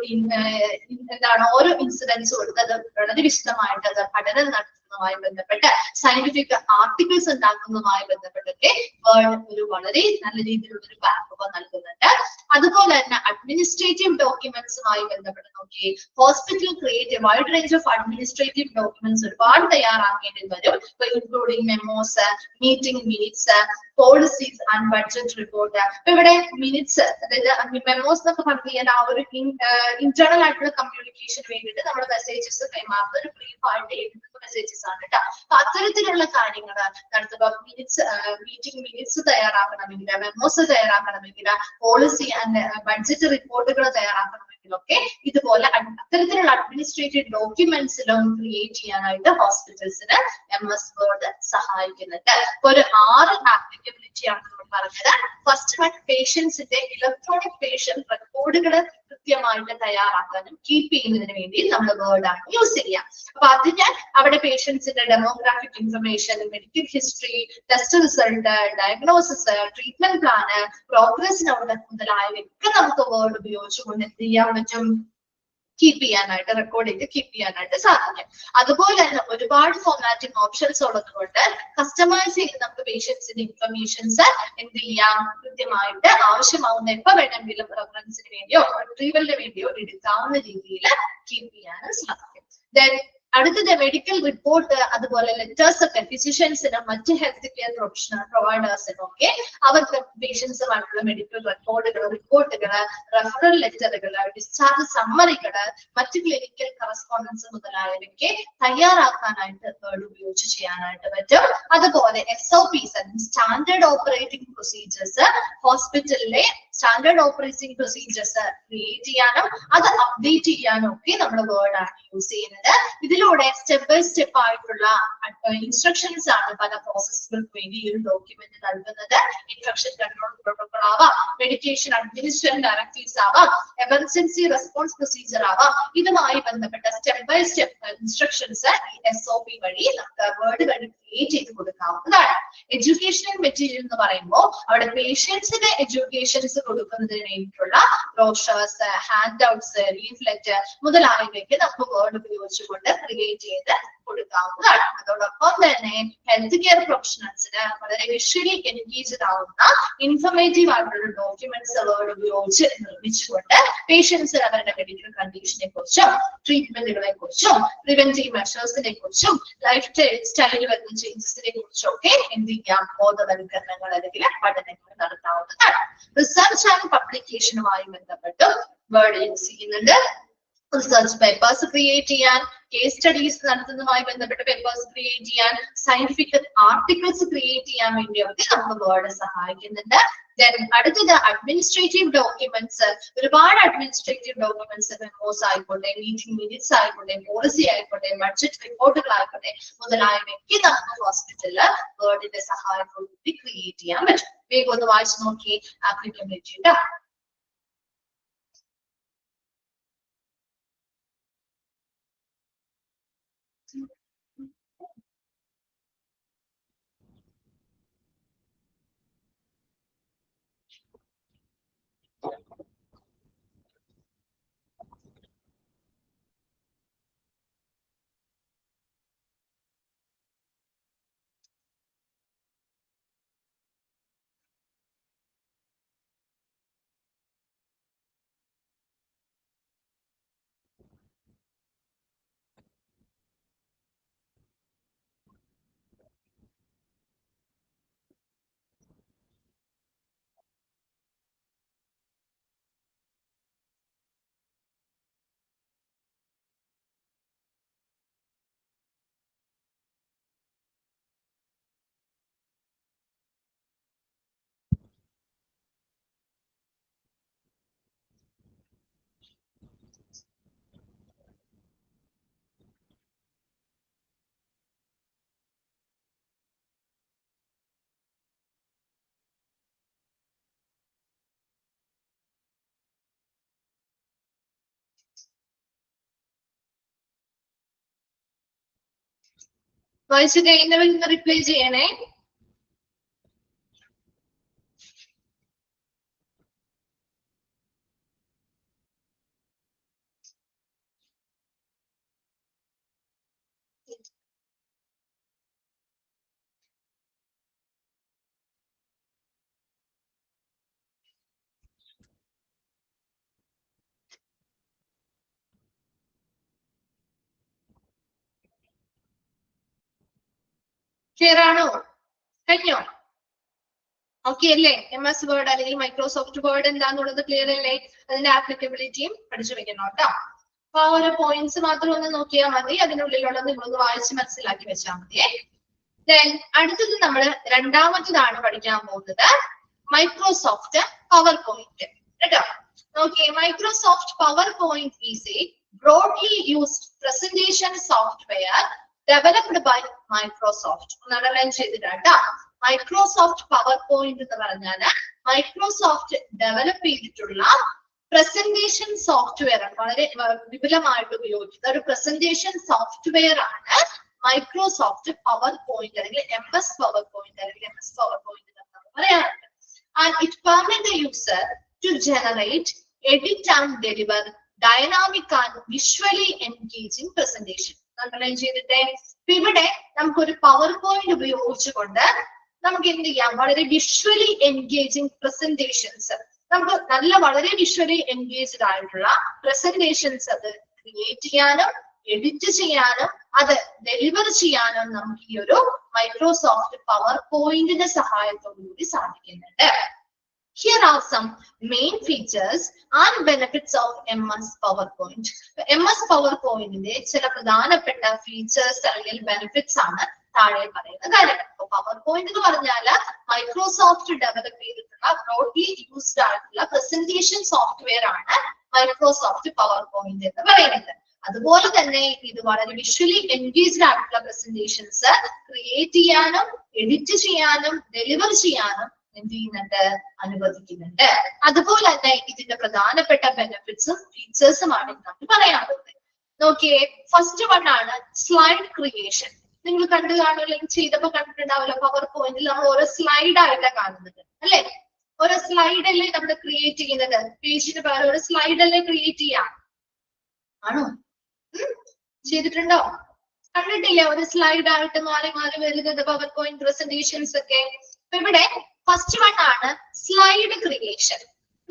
എന്താണ് ഓരോ ഇൻസിഡൻസും എടുത്തത് വളരെ വിശദമായിട്ട് അത് പഠനം നടത്തുന്നതുമായി ബന്ധപ്പെട്ട് സയന്റിഫിക് ആർട്ടിക്കിൾസ് ഉണ്ടാക്കുന്നതുമായി ബന്ധപ്പെട്ടൊക്കെ വേർഡ് ഒരു വളരെ നല്ല രീതിയിലുള്ള ഒരു ബാക്കപ്പ് നൽകുന്നുണ്ട്. അതുപോലെ തന്നെ അഡ്മിനിസ്ട്രേറ്റീവ് ഡോക്യുമെന്റ്സുമായി ബന്ധപ്പെട്ട് നോക്കി hospital create wide range of administrative documents ഒരുപാട് തയ്യാറാക്കേണ്ടി വരും. Including memos, meeting minutes, policies and budget report. അപ്പൊ ഇവിടെ മിനിറ്റ്സ്, അതായത് മെമ്മോസ് എന്നൊക്കെ പറഞ്ഞു കഴിഞ്ഞാൽ ആ ഒരു ഇന്റേണൽ ആയിട്ടുള്ള കമ്മ്യൂണിക്കേഷന് വേണ്ടിയിട്ട് നമ്മുടെ മെസ്സേജസ് കൈമാറുന്ന ഒരു ബ്രീഫ് ആയിട്ട് എഴുതുന്ന മെസ്സേജസ് ആണ് കേട്ടോ. അപ്പൊ അത്തരത്തിലുള്ള കാര്യങ്ങൾ നടത്തുക. മിനിറ്റ്സ്, മീറ്റിംഗ് മിനിറ്റ്സ് തയ്യാറാക്കണമെങ്കിൽ, മെമ്മോസ് തയ്യാറാക്കണമെങ്കിൽ, പോളിസി ആൻഡ് ബഡ്ജറ്റ് റിപ്പോർട്ടുകൾ തയ്യാറാക്കണമെങ്കിലൊക്കെ ഇതുപോലെ അത്തരത്തിലുള്ള അഡ്മിനിസ്ട്രേറ്റീവ് ഡോക്യുമെന്റ്സിലും ക്രിയേറ്റ് ചെയ്യാനായിട്ട് ഹോസ്പിറ്റൽസിന് MS വേർഡ് സഹായിക്കുന്നുണ്ട്. അപ്പൊ ഒരു 6 ആപ്ലിക്കബിലിറ്റി ആണ് നമ്മൾ പറഞ്ഞത്. ഫസ്റ്റ് വൺ, പേഷ്യൻസിന്റെ ഇലക്ട്രോണിക് പേഷ്യന്റ് റെക്കോർഡുകൾ കൃത്യമായിട്ട് തയ്യാറാക്കാനും കീപ്പ് ചെയ്യുന്നതിന് വേണ്ടി നമ്മൾ വേർഡ് ആണ് യൂസ് ചെയ്യുക. അപ്പൊ അതിന് അവിടെ പേഷ്യൻസിന്റെ demographic information, medical history, test result, diagnosis, treatment plan, progress note മുതലായവയൊക്കെ നമുക്ക് വേർഡ് ഉപയോഗിച്ചുകൊണ്ട് എന്ത് ചെയ്യാൻ പറ്റും? കീപ്പ് ചെയ്യാനായിട്ട്, റെക്കോർഡ് ചെയ്ത് കീപ്പ് ചെയ്യാനായിട്ട് സാധിക്കും. അതുപോലെ തന്നെ ഒരുപാട് ഫോർമാറ്റിംഗ് ഓപ്ഷൻസ് ഉള്ളത് കൊണ്ട് കസ്റ്റമൈസ് ചെയ്ത് നമുക്ക് പേഷ്യൻസിന്റെ ഇൻഫർമേഷൻസ് എന്ത് ചെയ്യാം? കൃത്യമായിട്ട് ആവശ്യമാവുന്ന എപ്പോ വേണമെങ്കിലും റെഫറൻസിന് വേണ്ടിയോ റിട്രീവലിന് വേണ്ടിയോ എടുക്കാവുന്ന രീതിയിൽ കീപ്പ് ചെയ്യാനും സാധിക്കും. ദെൻ അടുത്തത് മെഡിക്കൽ റിപ്പോർട്ട്, അതുപോലെ ലെറ്റേഴ്സ് ഒക്കെ ഫിസിഷ്യൻസിനും മറ്റ് ഹെൽത്ത് കെയർ പ്രൊഫഷണൽ പ്രൊവൈഡേഴ്സിനും ഒക്കെ അവർക്ക് പേഷ്യൻസുമായിട്ടുള്ള മെഡിക്കൽ റിപ്പോർട്ടുകൾ, റെഫറൽ ലെറ്ററുകൾ, ഡിസ്ചാർജ് സമ്മറികൾ, മറ്റ് ക്ലിനിക്കൽ കറസ്പോണ്ടൻസ് മുതലായവയ്ക്ക് തയ്യാറാക്കാനായിട്ട് വേർഡ് ഉപയോഗിച്ച് ചെയ്യാനായിട്ട് പറ്റും. അതുപോലെ SOPs, സ്റ്റാൻഡേർഡ് ഓപ്പറേറ്റിംഗ് പ്രൊസീജിയേഴ്സ്, ഹോസ്പിറ്റലിലെ സ്റ്റാൻഡേർഡ് ഓപ്പറേറ്റിംഗ് പ്രൊസീജിയേഴ്സ് ക്രിയേറ്റ് ചെയ്യാനും അത് അപ്ഡേറ്റ് ചെയ്യാനും ഒക്കെ നമ്മൾ വേർഡ് ആണ് യൂസ് ചെയ്യുന്നത്. ഇതിലൂടെ സ്റ്റെപ്പ് ബൈ സ്റ്റെപ്പ് ആയിട്ടുള്ള ഇൻസ്ട്രക്ഷൻസ് ആണ് പല പ്രോസസ്സുകൾക്ക് വേണ്ടി ഈ ഒരു ഡോക്യുമെന്റ് നൽകുന്നത്. ഇൻഫെക്ഷൻ കൺട്രോൾ പ്രോട്ടോകോൾ ആവാം, മെഡിക്കേഷൻ അഡ്മിനിസ്ട്രേഷൻ ഡയറക്റ്റീവ്സ് ആവാം, എമർജൻസി റെസ്പോൺസ് പ്രൊസീജിയർ ആവാം. ഇതുമായി ബന്ധപ്പെട്ട സ്റ്റെപ്പ് ബൈ സ്റ്റെപ്പ് ഇൻസ്ട്രക്ഷൻസ് ഈ SOP വഴി നമുക്ക് വേർഡ് വഴി ക്രിയേറ്റ് ചെയ്ത് കൊടുക്കാവുന്നതാണ്. എഡ്യൂക്കേഷണൽ മെറ്റീരിയൽ എന്ന് പറയുമ്പോൾ അവിടെ പേഷ്യൻസിന്റെ എഡ്യൂക്കേഷൻസ് കൊടുക്കുന്നതിന് വേണ്ടിയിട്ടുള്ള ബ്രോഷേഴ്സ്, ഹാൻഡ് ഔട്ട്സ്, ലീഫ്ലെറ്റ് മുതലായവയ്ക്ക് നമുക്ക് വേർഡ് ഉപയോഗിച്ചുകൊണ്ട് ക്രിയേറ്റ് ചെയ്ത് കൊടുക്കാവുന്നതാണ്. അതോടൊപ്പം തന്നെ ഹെൽത്ത് കെയർ പ്രൊഫഷണൽസിന് വളരെ വിഷ്വലി എൻഗേജ്ഡ് ആവുന്ന ഇൻഫർമേറ്റീവ് ആയിട്ടുള്ള ഡോക്യുമെന്റ്സ് വേർഡ് ഉപയോഗിച്ച് നിർമ്മിച്ചുകൊണ്ട് പേഷ്യൻസിന് അവരുടെ മെഡിക്കൽ കണ്ടീഷനെ കുറിച്ചും ട്രീറ്റ്മെന്റുകളെ കുറിച്ചും പ്രിവെന്റീവ് മെഷേഴ്സിനെ കുറിച്ചും ലൈഫ് സ്റ്റൈലിൽ വരുന്ന ചേഞ്ചസിനെ കുറിച്ചും ഒക്കെ എന്ത് ചെയ്യാം? ബോധവൽക്കരണങ്ങൾ അല്ലെങ്കിൽ പഠനങ്ങൾ നടത്താവുന്നതാണ്. റിസർച്ച് ആൻഡ് പബ്ലിക്കേഷനുമായി ബന്ധപ്പെട്ട് വേർഡ് യൂസ് ചെയ്യുന്നുണ്ട്. റിസർച്ച് പേപ്പേഴ്സ് ക്രിയേറ്റ് ചെയ്യാൻ, കേസ് സ്റ്റഡീസ് നടത്തുന്നതുമായി ബന്ധപ്പെട്ട പേപ്പേഴ്സ് ക്രിയേറ്റ് ചെയ്യാൻ, സയന്റിഫിക് ആർട്ടിക്കിൾസ് ക്രിയേറ്റ് ചെയ്യാൻ വേണ്ടിയൊക്കെ നമുക്ക് വേർഡ് സഹായിക്കുന്നുണ്ട്. അടുത്തത് അഡ്മിനിസ്ട്രേറ്റീവ് ഡോക്യുമെന്റ്സ്. ഒരുപാട് അഡ്മിനിസ്ട്രേറ്റീവ് ഡോക്യുമെന്റ്സ്, മെമ്മോസ് ആയിക്കോട്ടെ, മീറ്റിംഗ് മിനിറ്റ്സ് ആയിക്കോട്ടെ, പോളിസി ആയിക്കോട്ടെ, ബഡ്ജറ്റ് റിപ്പോർട്ടുകൾ ആയിക്കോട്ടെ മുതലായവയ്ക്ക് നമുക്ക് ഹോസ്പിറ്റലില് വേർഡിന്റെ സഹായത്തോടുകൂടി ക്രിയേറ്റ് ചെയ്യാൻ പറ്റും. വേഗം ഒന്ന് വായിച്ചു നോക്കി ആപ്ലിക്കബിലിറ്റി ഉണ്ട്. വായിച്ചു കഴിഞ്ഞവർ റിപ്ലൈ ചെയ്യണേ. ക്ലിയർ ആണോ? കഴിഞ്ഞോ? ഓക്കെ അല്ലേ? MS വേർഡ് അല്ലെങ്കിൽ മൈക്രോസോഫ്റ്റ് വേർഡ് എന്താന്നുള്ളത് ക്ലിയർ അല്ലേ? അതിന്റെ ആപ്ലിക്കബിലിറ്റിയും പഠിച്ചു വെക്കണം കേട്ടോ. അപ്പൊ ആ ഒരു പോയിന്റ്സ് മാത്രം ഒന്ന് നോക്കിയാൽ മതി. അതിനുള്ളിലുള്ളത് നിങ്ങളൊന്ന് വായിച്ച് മനസ്സിലാക്കി വെച്ചാൽ മതിയേ. ദെൻ അടുത്തത് നമ്മൾ രണ്ടാമത്തതാണ് പഠിക്കാൻ പോകുന്നത്, മൈക്രോസോഫ്റ്റ് പവർ പോയിന്റ് കേട്ടോ. നോക്കിയേ, Microsoft power point is a broadly used presentation software developed by Microsoft. ഒന്നണ്ടർലൈൻ ചെയ്തിട്ടാ. മൈക്രോസോഫ്റ്റ് പവർ പോയിന്റ് എന്ന് പറഞ്ഞാല് മൈക്രോസോഫ്റ്റ് ഡെവലപ്പ് ചെയ്തിട്ടുള്ള പ്രസന്റേഷൻ സോഫ്റ്റ്വെയർ ആണ്. വളരെ വിപുലമായിട്ട് ഉപയോഗിക്കുന്ന ഒരു പ്രസന്റേഷൻ സോഫ്റ്റ്വെയർ ആണ് മൈക്രോസോഫ്റ്റ് പവർ പോയിന്റ് അല്ലെങ്കിൽ MS പവർ പോയിന്റ് അല്ലെങ്കിൽ MS പവർ പോയിന്റ് എന്ന് പറയാറുണ്ട്. And it permit the user to generate, edit and deliver dynamic and visually engaging presentation. Underline ചെയ്തിട്ടേ. ഇവിടെ നമുക്കൊരു പവർ പോയിന്റ് ഉപയോഗിച്ചുകൊണ്ട് നമുക്ക് എന്ത് ചെയ്യാം? വളരെ വിഷ്വലി എൻഗേജിങ് പ്രസന്റേഷൻസ്, നമുക്ക് നല്ല വളരെ വിഷ്വലി എൻഗേജ്ഡ് ആയിട്ടുള്ള പ്രസന്റേഷൻസ് അത് ക്രിയേറ്റ് ചെയ്യാനും എഡിറ്റ് ചെയ്യാനും അത് ഡെലിവർ ചെയ്യാനും നമുക്ക് ഈ ഒരു മൈക്രോസോഫ്റ്റ് പവർ പോയിന്റിന്റെ സഹായത്തോടു കൂടി സാധിക്കുന്നുണ്ട്. Here are some main features and benefits of MS PowerPoint. MS PowerPoint ചില പ്രധാനപ്പെട്ട ഫീച്ചേഴ്സ് അല്ലെങ്കിൽ ബെനിഫിറ്റ്സ് ആണ് താഴെ പറയുന്ന കാര്യങ്ങൾ. പവർ പോയിന്റ് എന്ന് പറഞ്ഞാൽ മൈക്രോസോഫ്റ്റ് ഡെവലപ്പ് ചെയ്തിട്ടുള്ള ബ്രോഡ്ലി യൂസ്ഡ് ആയിട്ടുള്ള പ്രസന്റേഷൻ സോഫ്റ്റ്വെയർ ആണ് മൈക്രോസോഫ്റ്റ് പവർ പോയിന്റ് എന്ന് പറയുന്നത്. അതുപോലെ തന്നെ ഇത് വളരെ വിഷ്വലി എൻഗേജ്ഡ് ആയിട്ടുള്ള പ്രസന്റേഷൻസ് ക്രിയേറ്റ് ചെയ്യാനും എഡിറ്റ് ചെയ്യാനും ഡെലിവർ ചെയ്യാനും എന്ത് ചെയ്യുന്നുണ്ട്? അനുവദിക്കുന്നുണ്ട്. അതുപോലെ തന്നെ ഇതിന്റെ പ്രധാനപ്പെട്ട ബെനിഫിറ്റ്സും ഫീച്ചേഴ്സുമാണ് നമുക്ക് പറയാനുള്ളത്. നോക്കിയേ, ഫസ്റ്റ് വൺ ആണ് സ്ലൈഡ് ക്രിയേഷൻ. നിങ്ങൾ കണ്ടു കാണുമല്ലോ, ചെയ്തപ്പോ കണ്ടിട്ടുണ്ടാവില്ല, പവർ പോയിന്റിൽ നമ്മൾ ഓരോ സ്ലൈഡ് ആയിട്ടാണ് കാണുന്നത് അല്ലെ? ഓരോ സ്ലൈഡല്ലേ നമ്മൾ ക്രിയേറ്റ് ചെയ്യുന്നത്. പേജിന് പകരം ഒരു സ്ലൈഡല്ലേ ക്രിയേറ്റ് ചെയ്യാം. ആണോ? ചെയ്തിട്ടുണ്ടോ? കണ്ടിട്ടില്ലേ ഒരു സ്ലൈഡ് ആയിട്ട് മാറി മാറി വരുന്നത് പവർ പോയിന്റ് പ്രസന്റേഷൻസ് ഒക്കെ? ഇവിടെ ഫസ്റ്റ് വൺ ആണ് സ്ലൈഡ് ക്രിയേഷൻ.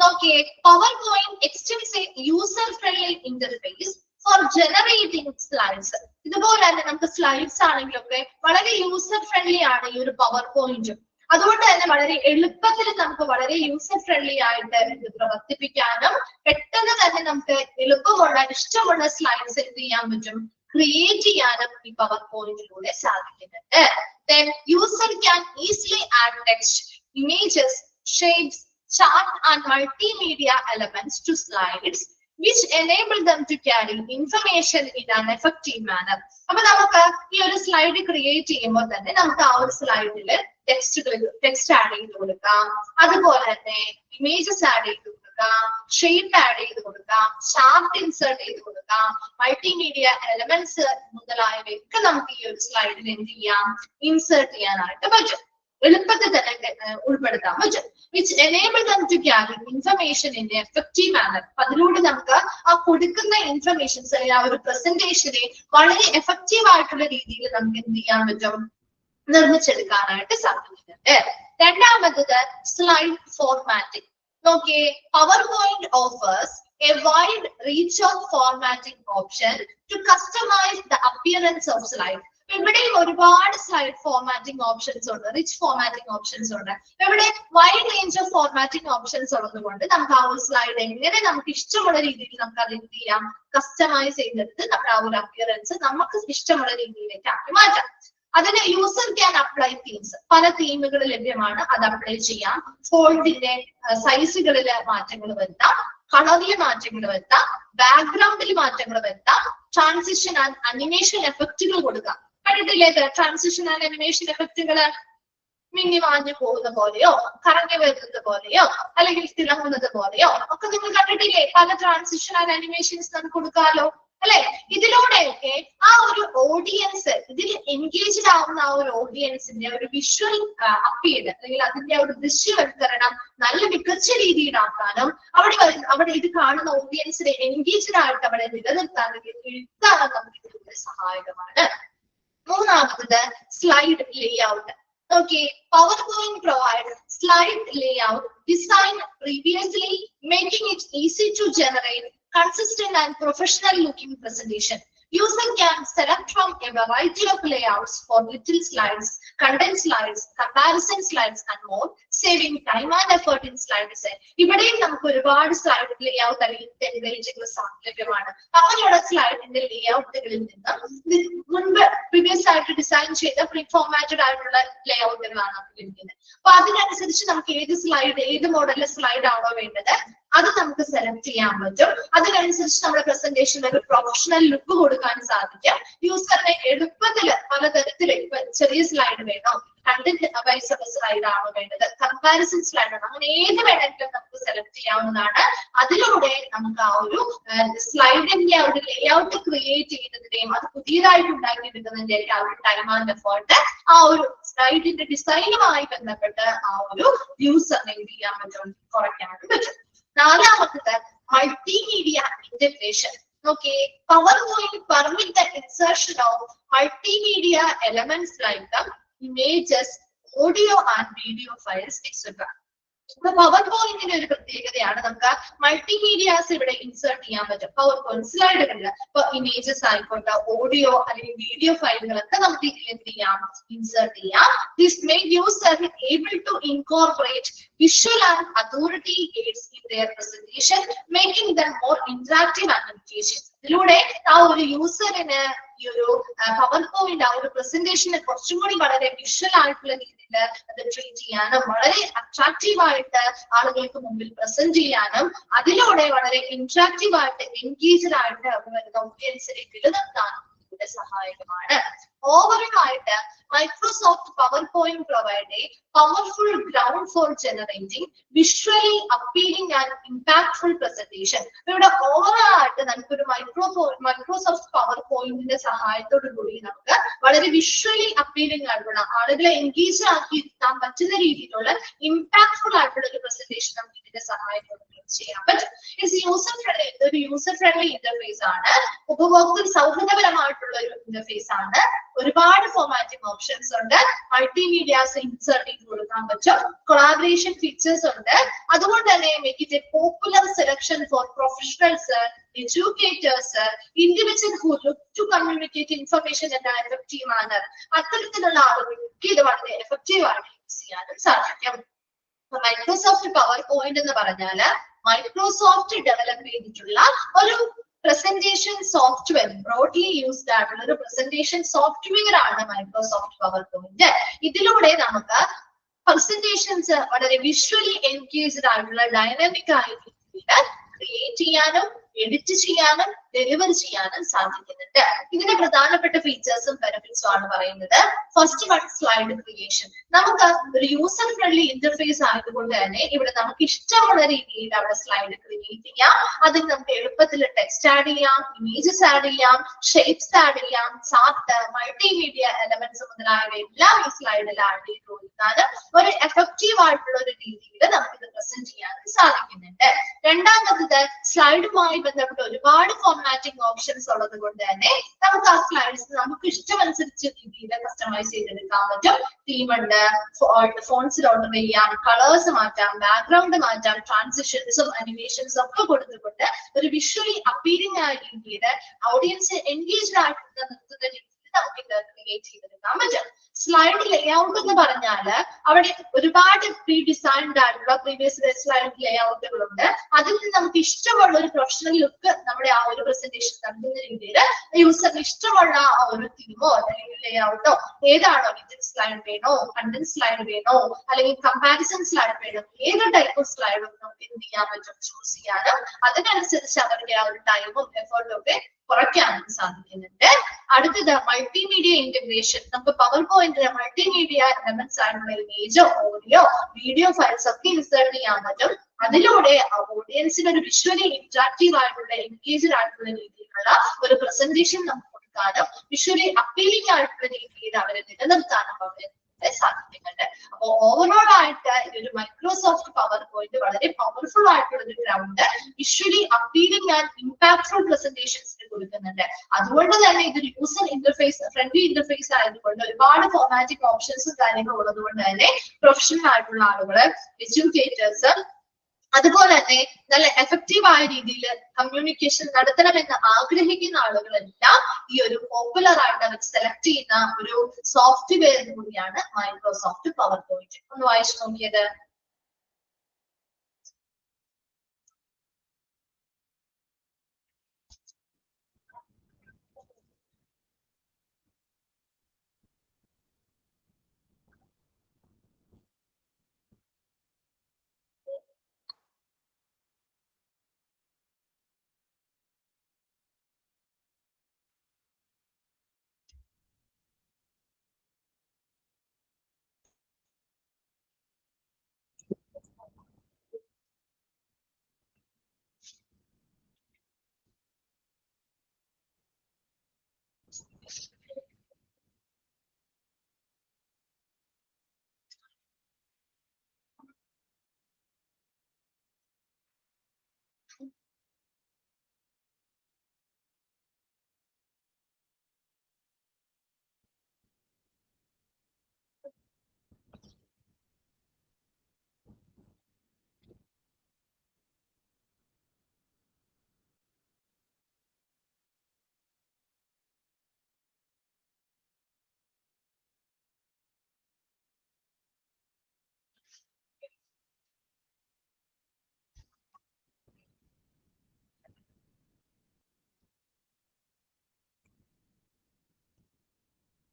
നോക്കിയേ, PowerPoint extends a user friendly interface for generating slides. ഇതുപോലെ തന്നെ നമുക്ക് സ്ലൈഡ്സ് ആണെങ്കിലൊക്കെ വളരെ യൂസർ ഫ്രണ്ട്ലി ആണ് ഈ ഒരു പവർ പോയിന്റും. അതുകൊണ്ട് തന്നെ വളരെ എളുപ്പത്തിൽ നമുക്ക് വളരെ യൂസർ ഫ്രണ്ട്ലി ആയിട്ട് ഇത് പ്രവർത്തിപ്പിക്കാനും പെട്ടെന്ന് തന്നെ നമുക്ക് എളുപ്പമുള്ള ഇഷ്ടമുള്ള സ്ലൈഡ്സ് എന്ത് ചെയ്യാൻ പറ്റും? ക്രിയേറ്റ് ചെയ്യാനും ഈ പവർ പോയിന്റിലൂടെ സാധിക്കുന്നുണ്ട്. Then user can easily add text, images, shapes, chart and multimedia elements to slides, which enable them to carry information in an effective manner. അപ്പൊ നമുക്ക് ഈ ഒരു സ്ലൈഡ് ക്രിയേറ്റ് ചെയ്യുമ്പോൾ തന്നെ നമുക്ക് ആ ഒരു സ്ലൈഡില് ടെക്സ്റ്റ് ആഡ് ചെയ്ത് കൊടുക്കാം, അതുപോലെ തന്നെ ഇമേജസ് ആഡ് ചെയ്ത് കൊടുക്കാം, ഷേപ്പ് ആഡ് ചെയ്ത് കൊടുക്കാം, ചാർട്ട് ഇൻസേർട്ട് ചെയ്ത് കൊടുക്കാം, മൾട്ടിമീഡിയ എലമെന്റ്സ് മുതലായവയൊക്കെ നമുക്ക് ഈ ഒരു സ്ലൈഡിൽ എന്ത് ചെയ്യാം? ഇൻസേർട്ട് ചെയ്യാനായിട്ട് പറ്റും, എളുപ്പത്തിൽ തന്നെ ഉൾപ്പെടുത്താൻ പറ്റും. which enable them to carry information in an effective manner. അതിലൂടെ നമുക്ക് ആ കൊടുക്കുന്ന ഇൻഫർമേഷൻസ് അല്ലെങ്കിൽ ആ ഒരു പ്രസന്റേഷനെ വളരെ എഫക്റ്റീവ് ആയിട്ടുള്ള രീതിയിൽ നമുക്ക് എന്ത് ചെയ്യാൻ പറ്റും? നിർമ്മിച്ചെടുക്കാനായിട്ട് സാധിക്കുന്നുണ്ട്. രണ്ടാമത്തത് സ്ലൈഡ് ഫോർമാറ്റിംഗ്. നോക്കിയേ, power point offers a wide reach of formatting option to customize the appearance of slide. ഇവിടെയും ഒരുപാട് സ്ലൈഡ് ഫോർമാറ്റിംഗ് ഓപ്ഷൻസ് ഉണ്ട്, റിച്ച് ഫോർമാറ്റിംഗ് ഓപ്ഷൻസ് ഉണ്ട്. ഇവിടെ wide range of formatting options ഉള്ളതുകൊണ്ട് നമുക്ക് ആ ഒരു സ്ലൈഡ് എങ്ങനെ നമുക്ക് ഇഷ്ടമുള്ള രീതിയിൽ നമുക്ക് അത് എന്ത് ചെയ്യാം? കസ്റ്റമൈസ് ചെയ്തെടുത്ത് നമ്മുടെ ആ ഒരു അപ്പിയറൻസ് നമുക്ക് ഇഷ്ടമുള്ള രീതിയിലേക്ക് ആക്കി മാറ്റാം. അതിന് യൂസർ ക്യാൻ അപ്ലൈ തീംസ്. പല തീമുകൾ ലഭ്യമാണ്, അത് അപ്ലൈ ചെയ്യാം. ഫോൾഡിന്റെ സൈസുകളിൽ മാറ്റങ്ങൾ വരുത്താം, കളറിൽ മാറ്റങ്ങൾ വരുത്താം, ബാക്ക്ഗ്രൗണ്ടിൽ മാറ്റങ്ങൾ വരുത്താം, ട്രാൻസിഷൻ ആൻഡ് അനിമേഷൻ എഫക്റ്റുകൾ കൊടുക്കാം. കണ്ടിട്ടില്ലേ ട്രാൻസിഷൻ ആൻഡ് അനിമേഷൻ എഫക്റ്റുകള്? മിന്നി മാഞ്ഞു പോകുന്ന പോലെയോ കറങ്ങി വരുന്നത് പോലെയോ അല്ലെങ്കിൽ തിളങ്ങുന്നത് പോലെയോ ഒക്കെ നിങ്ങൾ കണ്ടിട്ടില്ലേ? പല ട്രാൻസിഷൻ ആൻഡ് അനിമേഷൻസ് നമുക്ക് കൊടുക്കാമല്ലോ അല്ലെ? ഇതിലൂടെയൊക്കെ ആ ഒരു ഓഡിയൻസ്, ഇതിൽ എൻഗേജ്ഡ് ആവുന്ന ആ ഒരു ഓഡിയൻസിന്റെ ഒരു വിഷ്വൽ അപ്പീൽ അല്ലെങ്കിൽ അതിന്റെ ഒരു ദൃശ്യവൽക്കരണം നല്ല മികച്ച രീതിയിലാക്കാനും അവിടെ ഇത് കാണുന്ന ഓഡിയൻസിനെ എൻഗേജ്ഡ് ആയിട്ട് അവിടെ നിലനിർത്താൻ എഴുത്താനും നമുക്ക് ഇതിലൂടെ സഹായകമാണ്. മൂന്നാമത് slide layout. Okay, PowerPoint provides slide layout designed previously, making it easy to generate consistent and professional looking presentation. User can select from a variety of layouts for little slides, content slides, comparison slides, and more, saving time and effort in slide design. ഇവിടെയും നമുക്ക് ഒരുപാട് slide layout അല്ലെങ്കിൽ ടെംപ്ലേറ്റുകൾ ലഭ്യമാണ്. അങ്ങനെയുള്ള സ്ലൈഡിന്റെ ലേഔട്ടുകളിൽ നിന്ന് മുൻപ് previous ആയിട്ട് design ചെയ്ത പ്രീ ഫോർമാറ്റഡ് ആയിട്ടുള്ള ലേഔട്ടുകളാണ് നമുക്ക് ലഭിക്കുന്നത്. അപ്പൊ അതിനനുസരിച്ച് നമുക്ക് ഏത് മോഡലിലെ സ്ലൈഡ് ആണോ വേണ്ടത് അത് നമുക്ക് സെലക്ട് ചെയ്യാൻ പറ്റും. അതിനനുസരിച്ച് നമ്മുടെ പ്രസന്റേഷനിൽ ഒരു പ്രൊഫഷണൽ ലുക്ക് കൊടുക്കാൻ സാധിക്കും. യൂസറിനെ എളുപ്പത്തിൽ പലതരത്തില് ചെറിയ സ്ലൈഡ് വേണോ, കണ്ടന്റ് വൈസ് സ്ലൈഡ് ആണോ വേണ്ടത്, കമ്പാരിസൺ സ്ലൈഡ് ആണോ, അങ്ങനെ ഏത് വേണമെങ്കിലും നമുക്ക് സെലക്ട് ചെയ്യാവുന്നതാണ്. അതിലൂടെ നമുക്ക് ആ ഒരു സ്ലൈഡിന്റെ ഒരു ലേഔട്ട് ക്രിയേറ്റ് ചെയ്യുന്നതിന്റെയും അത് പുതിയതായിട്ട് ഉണ്ടാക്കിയെടുക്കുന്നതിന്റെ ആ ഒരു ടൈം ആൻഡ് എഫേർട്ട് ആ ഒരു സ്ലൈഡിന്റെ ഡിസൈനുമായി ബന്ധപ്പെട്ട് ആ ഒരു യൂസറിനെ എന്ത് ചെയ്യാൻ പറ്റും, കുറയ്ക്കാനായിട്ട് പറ്റും. നാലാമത്തത് multimedia integration. Okay, PowerPoint permit the insertion of multimedia elements like the images, audio and video files, etc. PowerPoint ഒരു പ്രത്യേകതയാണ്, നമുക്ക് മൾട്ടിമീഡിയാസ് ഇവിടെ ഇൻസേർട്ട് ചെയ്യാൻ പറ്റും. PowerPoint സ്ലൈഡുകളിൽ ഇപ്പൊ ഇമേജസ് ആയിക്കോട്ടെ, ഓഡിയോ അല്ലെങ്കിൽ വീഡിയോ ഫയലുകളൊക്കെ നമുക്ക് ഇതിൽ എന്ത് ചെയ്യാം, ഇൻസേർട്ട് ചെയ്യാം. This made user able to incorporate visual and authority aids in their presentation, making them more interactive and engaging. ഇതിലൂടെ ആ ഒരു യൂസറിന് ഈ ഒരു PowerPoint ആ ഒരു പ്രസന്റേഷനെ കുറച്ചും കൂടി വളരെ വിഷ്വൽ ആയിട്ടുള്ള രീതിയിൽ അത് ട്രീറ്റ് ചെയ്യാനും വളരെ അട്രാക്റ്റീവ് ആയിട്ട് ആളുകൾക്ക് മുമ്പിൽ പ്രസന്റ് ചെയ്യാനും അതിലൂടെ വളരെ ഇന്ററാക്റ്റീവ് ആയിട്ട് എൻഗേജ്ഡ് ആയിട്ട് വരുന്ന ഓഡിയൻസിനെ നിലനിർത്താനും ഇതിലൂടെ സഹായകമാണ്. ഓവറോൾ ആയിട്ട് Microsoft PowerPoint provide a powerful ground for generating visually appealing and impactful presentation. ഇവിടെ ഓവറോൾ ആയിട്ട് നമുക്കൊരു മൈക്രോസോഫ്റ്റ് PowerPointന്റെ സഹായത്തോടു കൂടി നമുക്ക് വളരെ വിഷ്വലി അപ്പീലിംഗ് ആയിട്ടുള്ള ആളുകളെ എൻഗേജ് ആക്കി ഇരുത്താൻ പറ്റുന്ന രീതിയിലുള്ള ഇമ്പാക്ട്ഫുൾ ആയിട്ടുള്ള ഒരു പ്രസന്റേഷൻ നമുക്ക് ഇതിന്റെ സഹായത്തോടെ ചെയ്യാൻ പറ്റും. ഒരു യൂസർ ഫ്രണ്ട്ലി ഇന്റർഫേസ് ആണ്, ഉപഭോക്തൃ സൗഹൃദപരമായിട്ടുള്ള ഒരു ഇന്റർഫേസ് ആണ്. ഒരുപാട് ഫോർമാറ്റിംഗ് ഓപ്ഷൻസ് ഉണ്ട്, മൾട്ടിമീഡിയാസ് ഇൻസേർട്ട് ചെയ്ത് കൊടുക്കാൻ പറ്റും, കൊളാബറേഷൻ ഫീച്ചേഴ്സ് ഉണ്ട്. അതുകൊണ്ട് തന്നെ make it a popular selection for professionals, educators, individual who look to communicate information in an effective manner. അത്തരത്തിലുള്ള ആളുകൾക്ക് ഇത് വളരെ എഫക്റ്റീവ് ആയിട്ട് യൂസ് ചെയ്യാനും സാധിക്കും. മൈക്രോസോഫ്റ്റ് PowerPoint എന്ന് പറഞ്ഞാല് മൈക്രോസോഫ്റ്റ് ഡെവലപ്പ് ചെയ്തിട്ടുള്ള ഒരു presentation software, broadly used ആയിട്ടുള്ള ഒരു presentation software ആണ് മൈക്രോസോഫ്റ്റ് PowerPoint. ഇതിലൂടെ നമുക്ക് പ്രസന്റേഷൻസ് വളരെ വിഷ്വലി എൻഗേജ്ഡ് ആയിട്ടുള്ള ഡൈനാമിക് ആയിട്ട് ക്രിയേറ്റ് ചെയ്യാനും എഡിറ്റ് ചെയ്യാനും ഡെലിവർ ചെയ്യാനും സാധിക്കുന്നുണ്ട്. ഇതിന്റെ പ്രധാനപ്പെട്ട ഫീച്ചേഴ്സും ബെനിഫിറ്റ്സും ആണ് പറയുന്നത്. First one, slide creation. നമുക്ക് ഒരു യൂസർ ഫ്രണ്ട്ലി ഇന്റർഫേസ് ആയതുകൊണ്ട് തന്നെ ഇവിടെ നമുക്ക് ഇഷ്ടമുള്ള രീതിയിൽ അവിടെ സ്ലൈഡ് ക്രിയേറ്റ് ചെയ്യാം. അതിൽ നമുക്ക് എളുപ്പത്തിൽ ടെക്സ്റ്റ് ആഡ് ചെയ്യാം, ഇമേജസ് ആഡ് ചെയ്യാം, ഷേപ്സ് ആഡ് ചെയ്യാം, ചാർട്ട്, മൾട്ടിമീഡിയ എലമെന്റ്സ് മുതലായവ എല്ലാം ഈ സ്ലൈഡിൽ ആഡ് ചെയ്ത് കൊടുത്താലും ഒരു എഫക്റ്റീവ് ആയിട്ടുള്ള ഒരു രീതിയിൽ നമുക്ക് ഇത് പ്രസന്റ് ചെയ്യാൻ സാധിക്കുന്നുണ്ട്. രണ്ടാമത്തത്, സ്ലൈഡുമായി ബന്ധപ്പെട്ട് ഒരുപാട് ഫോർമാറ്റിംഗ് ഓപ്ഷൻസ് ഉള്ളത് കൊണ്ട് തന്നെ നമുക്ക് ആ സ്ലൈഡ്സ് നമുക്ക് ഇഷ്ടമനുസരിച്ച രീതിയിൽ കസ്റ്റമൈസ് ചെയ്തെടുക്കാൻ പറ്റും. തീം ഉണ്ട്, ഫോൺസിൽ ഓർഡർ ചെയ്യാം, കളേഴ്സ് മാറ്റാം, ബാക്ക്ഗ്രൗണ്ട് മാറ്റാം, ട്രാൻസിഷൻസും അനിമേഷൻസും ഒക്കെ കൊടുത്തുകൊണ്ട് ഒരു വിഷ്വലി അപ്പീലിംഗ് ആയ രീതിയിൽ ഓഡിയൻസ് എൻഗേജ്ഡ് ആയിട്ട് നിർത്തുന്ന രീതിയിൽ നമുക്ക് ഇത് ക്രിയേറ്റ് ചെയ്തെടുക്കാൻ പറ്റും. സ്ലൈഡ് ലേഔട്ട് എന്ന് പറഞ്ഞാല് അവിടെ ഒരുപാട് പ്രീ ഡിസൈൻഡ് ആയിട്ടുള്ള പ്രീവിയസ് സ്ലൈഡ് ലേഔട്ടുകളുണ്ട്. അതിൽ നിന്ന് നമുക്ക് ഇഷ്ടമുള്ള ഒരു പ്രൊഫഷണൽ ലുക്ക് നമ്മുടെ ആ ഒരു പ്രസന്റേഷൻ നൽകുന്ന രീതിയിൽ യൂസറിന് ഇഷ്ടമുള്ള ആ ഒരു തീമോ അല്ലെങ്കിൽ ലേഔട്ടോ ഏതാണോ, വിജിറ്റ് സ്ലൈഡ് വേണോ, കണ്ടന്റ് സ്ലൈഡ് വേണോ, അല്ലെങ്കിൽ കമ്പാരിസൺ സ്ലൈഡ് വേണോ, ഏത് ടൈപ്പ് ഓഫ് സ്ലൈഡും നമുക്ക് എന്ത് ചെയ്യാൻ പറ്റും, ചൂസ് ചെയ്യാനും അതിനനുസരിച്ച് അവരുടെ ആ ഒരു ടൈമും എഫേർട്ടും ഒക്കെ കുറയ്ക്കാനും സാധിക്കുന്നുണ്ട്. അടുത്തത് മൾട്ടിമീഡിയ ഇന്റഗ്രേഷൻ. നമുക്ക് പവർ പോയിന്റിലെ മൾട്ടിമീഡിയ എലമെന്റ്സ് ആയിട്ടുള്ള ഇമേജോ ഓഡിയോ വീഡിയോ ഫയൽസ് ഒക്കെ ഇൻസേർട്ട് ചെയ്യാൻ പറ്റും. അതിലൂടെ ഓഡിയൻസിന് ഒരു വിഷ്വലി ഇന്ററാക്റ്റീവ് ആയിട്ടുള്ള എൻഗേജ്ഡ് ആയിട്ടുള്ള രീതിയിലുള്ള ഒരു പ്രസന്റേഷൻ നമുക്ക് കൊടുക്കാനും വിഷ്വലി അപ്പീലിംഗ് ആയിട്ടുള്ള രീതിയിൽ അവരെ നിലനിർത്താനും അവരെ സാധിക്കുന്നുണ്ട്. അപ്പൊ ഓവറോൾ ആയിട്ട് ഈ ഒരു മൈക്രോസോഫ്റ്റ് പവർ പോയിന്റ് വളരെ പവർഫുൾ ആയിട്ടുള്ള ഒരു ground visually appealing and impactful പ്രസന്റേഷൻസിന് കൊടുക്കുന്നുണ്ട്. അതുകൊണ്ട് തന്നെ ഇതൊരു യൂസർ ഇന്റർഫേസ് ഫ്രണ്ട്ലി ഇന്റർഫേസ് ആയതുകൊണ്ട് ഒരുപാട് ഫോർമാറ്റിക് ഓപ്ഷൻസും കാര്യങ്ങളും ഉള്ളത് കൊണ്ട് തന്നെ പ്രൊഫഷണൽ ആയിട്ടുള്ള ആളുകള്, എഡ്യൂക്കേറ്റേഴ്സ്, അതുപോലെ തന്നെ നല്ല എഫക്റ്റീവ് ആയ രീതിയിൽ കമ്മ്യൂണിക്കേഷൻ നടത്തണമെന്ന് ആഗ്രഹിക്കുന്ന ആളുകളെല്ലാം ഈ ഒരു പോപ്പുലർ ആയിട്ട് അവർ സെലക്ട് ചെയ്യുന്ന ഒരു സോഫ്റ്റ്വെയർ കൂടിയാണ് മൈക്രോസോഫ്റ്റ് പവർ പോയിന്റ്. ഒന്ന് വായിച്ചു നോക്കിയത്.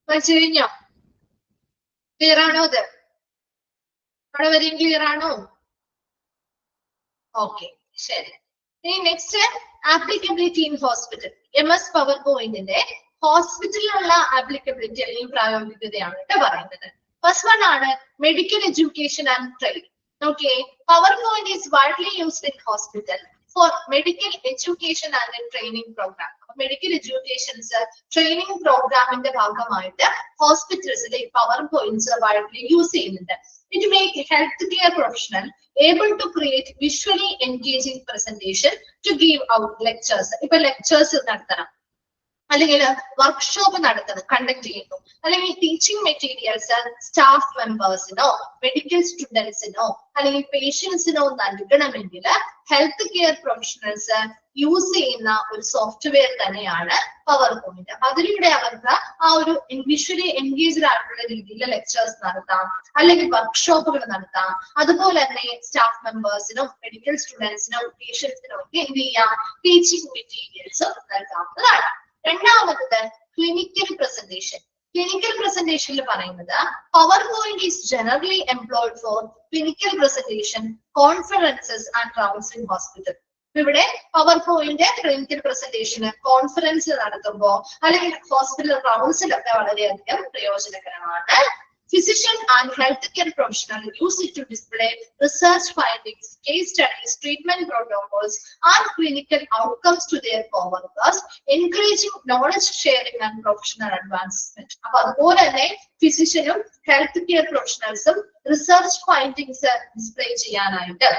കഴിഞ്ഞോ? ക്ലിയർ ആണോ? അത് അവിടെ വരെയും ക്ലിയർ ആണോ? ഓക്കെ, ശരി. ഇനി next applicability in hospital. MS പവർ പോയിന്റിന്റെ ഹോസ്പിറ്റലിലുള്ള ആപ്ലിക്കബിലിറ്റി അല്ലെങ്കിൽ പ്രായോഗികതയാണ് കേട്ടോ പറയുന്നത്. ഫസ്റ്റ് വൺ ആണ് medical education and training. Okay, power point is widely used in hospital for medical education and training program. Medical educations training പ്രോഗ്രാമിന്റെ ഭാഗമായിട്ട് ഹോസ്പിറ്റൽസിൽ ഈ പവർ പോയിന്റ്സ് വൈഡ്ലി യൂസ് ചെയ്യുന്നുണ്ട്. It make healthcare professional able to create visually engaging presentation to give out lectures. ഇപ്പൊ lectures നടത്തണം, അല്ലെങ്കിൽ workshop നടത്തണം, conduct ചെയ്യുന്നു, അല്ലെങ്കിൽ ടീച്ചിങ് മെറ്റീരിയൽസ് സ്റ്റാഫ് മെമ്പേഴ്സിനോ മെഡിക്കൽ സ്റ്റുഡൻസിനോ അല്ലെങ്കിൽ പേഷ്യൻസിനോ നൽകണമെങ്കിൽ ഹെൽത്ത് കെയർ പ്രൊഫഷണൽസ് യൂസ് ചെയ്യുന്ന ഒരു സോഫ്റ്റ്വെയർ തന്നെയാണ് പവർ പോയിന്റ്. അതിലൂടെ അവർക്ക് ആ ഒരു വിഷ്വലി എൻഗേജ്ഡ് ആയിട്ടുള്ള രീതിയിൽ ലെക്ചേഴ്സ് നടത്താം, അല്ലെങ്കിൽ വർക്ക്ഷോപ്പുകൾ നടത്താം. അതുപോലെ തന്നെ സ്റ്റാഫ് മെമ്പേഴ്സിനും മെഡിക്കൽ സ്റ്റുഡൻസിനും പേഷ്യൻസിനും ഒക്കെ എന്ത് ചെയ്യാം, ടീച്ചിങ് മെറ്റീരിയൽസ് നൽകാവുന്നതാണ്. രണ്ടാമത്തത് ക്ലിനിക്കൽ പ്രസന്റേഷൻ. ക്ലിനിക്കൽ പ്രസന്റേഷനിൽ പറയുന്നത് power point is generally employed for clinical presentation, conferences and rounds in hospital. ഇവിടെ പവർ പോയിന്റ് ക്ലിനിക്കൽ പ്രസന്റേഷന്, കോൺഫറൻസ് നടത്തുമ്പോൾ അല്ലെങ്കിൽ ഹോസ്പിറ്റൽ റൗണ്ട്സിലൊക്കെ വളരെയധികം പ്രയോജനകരമാണ്. Physician and healthcare professional use it to display research findings, case studies, treatment protocols, and clinical outcomes to their co-workers, encouraging knowledge sharing and professional advancement. അപ്പൊ അതുപോലെ തന്നെ ഫിസിഷ്യനും health care പ്രൊഫഷണൽസും റിസർച്ച് ഫൈൻഡിങ്സ് ഡിസ്പ്ലേ ചെയ്യാനായിട്ട്,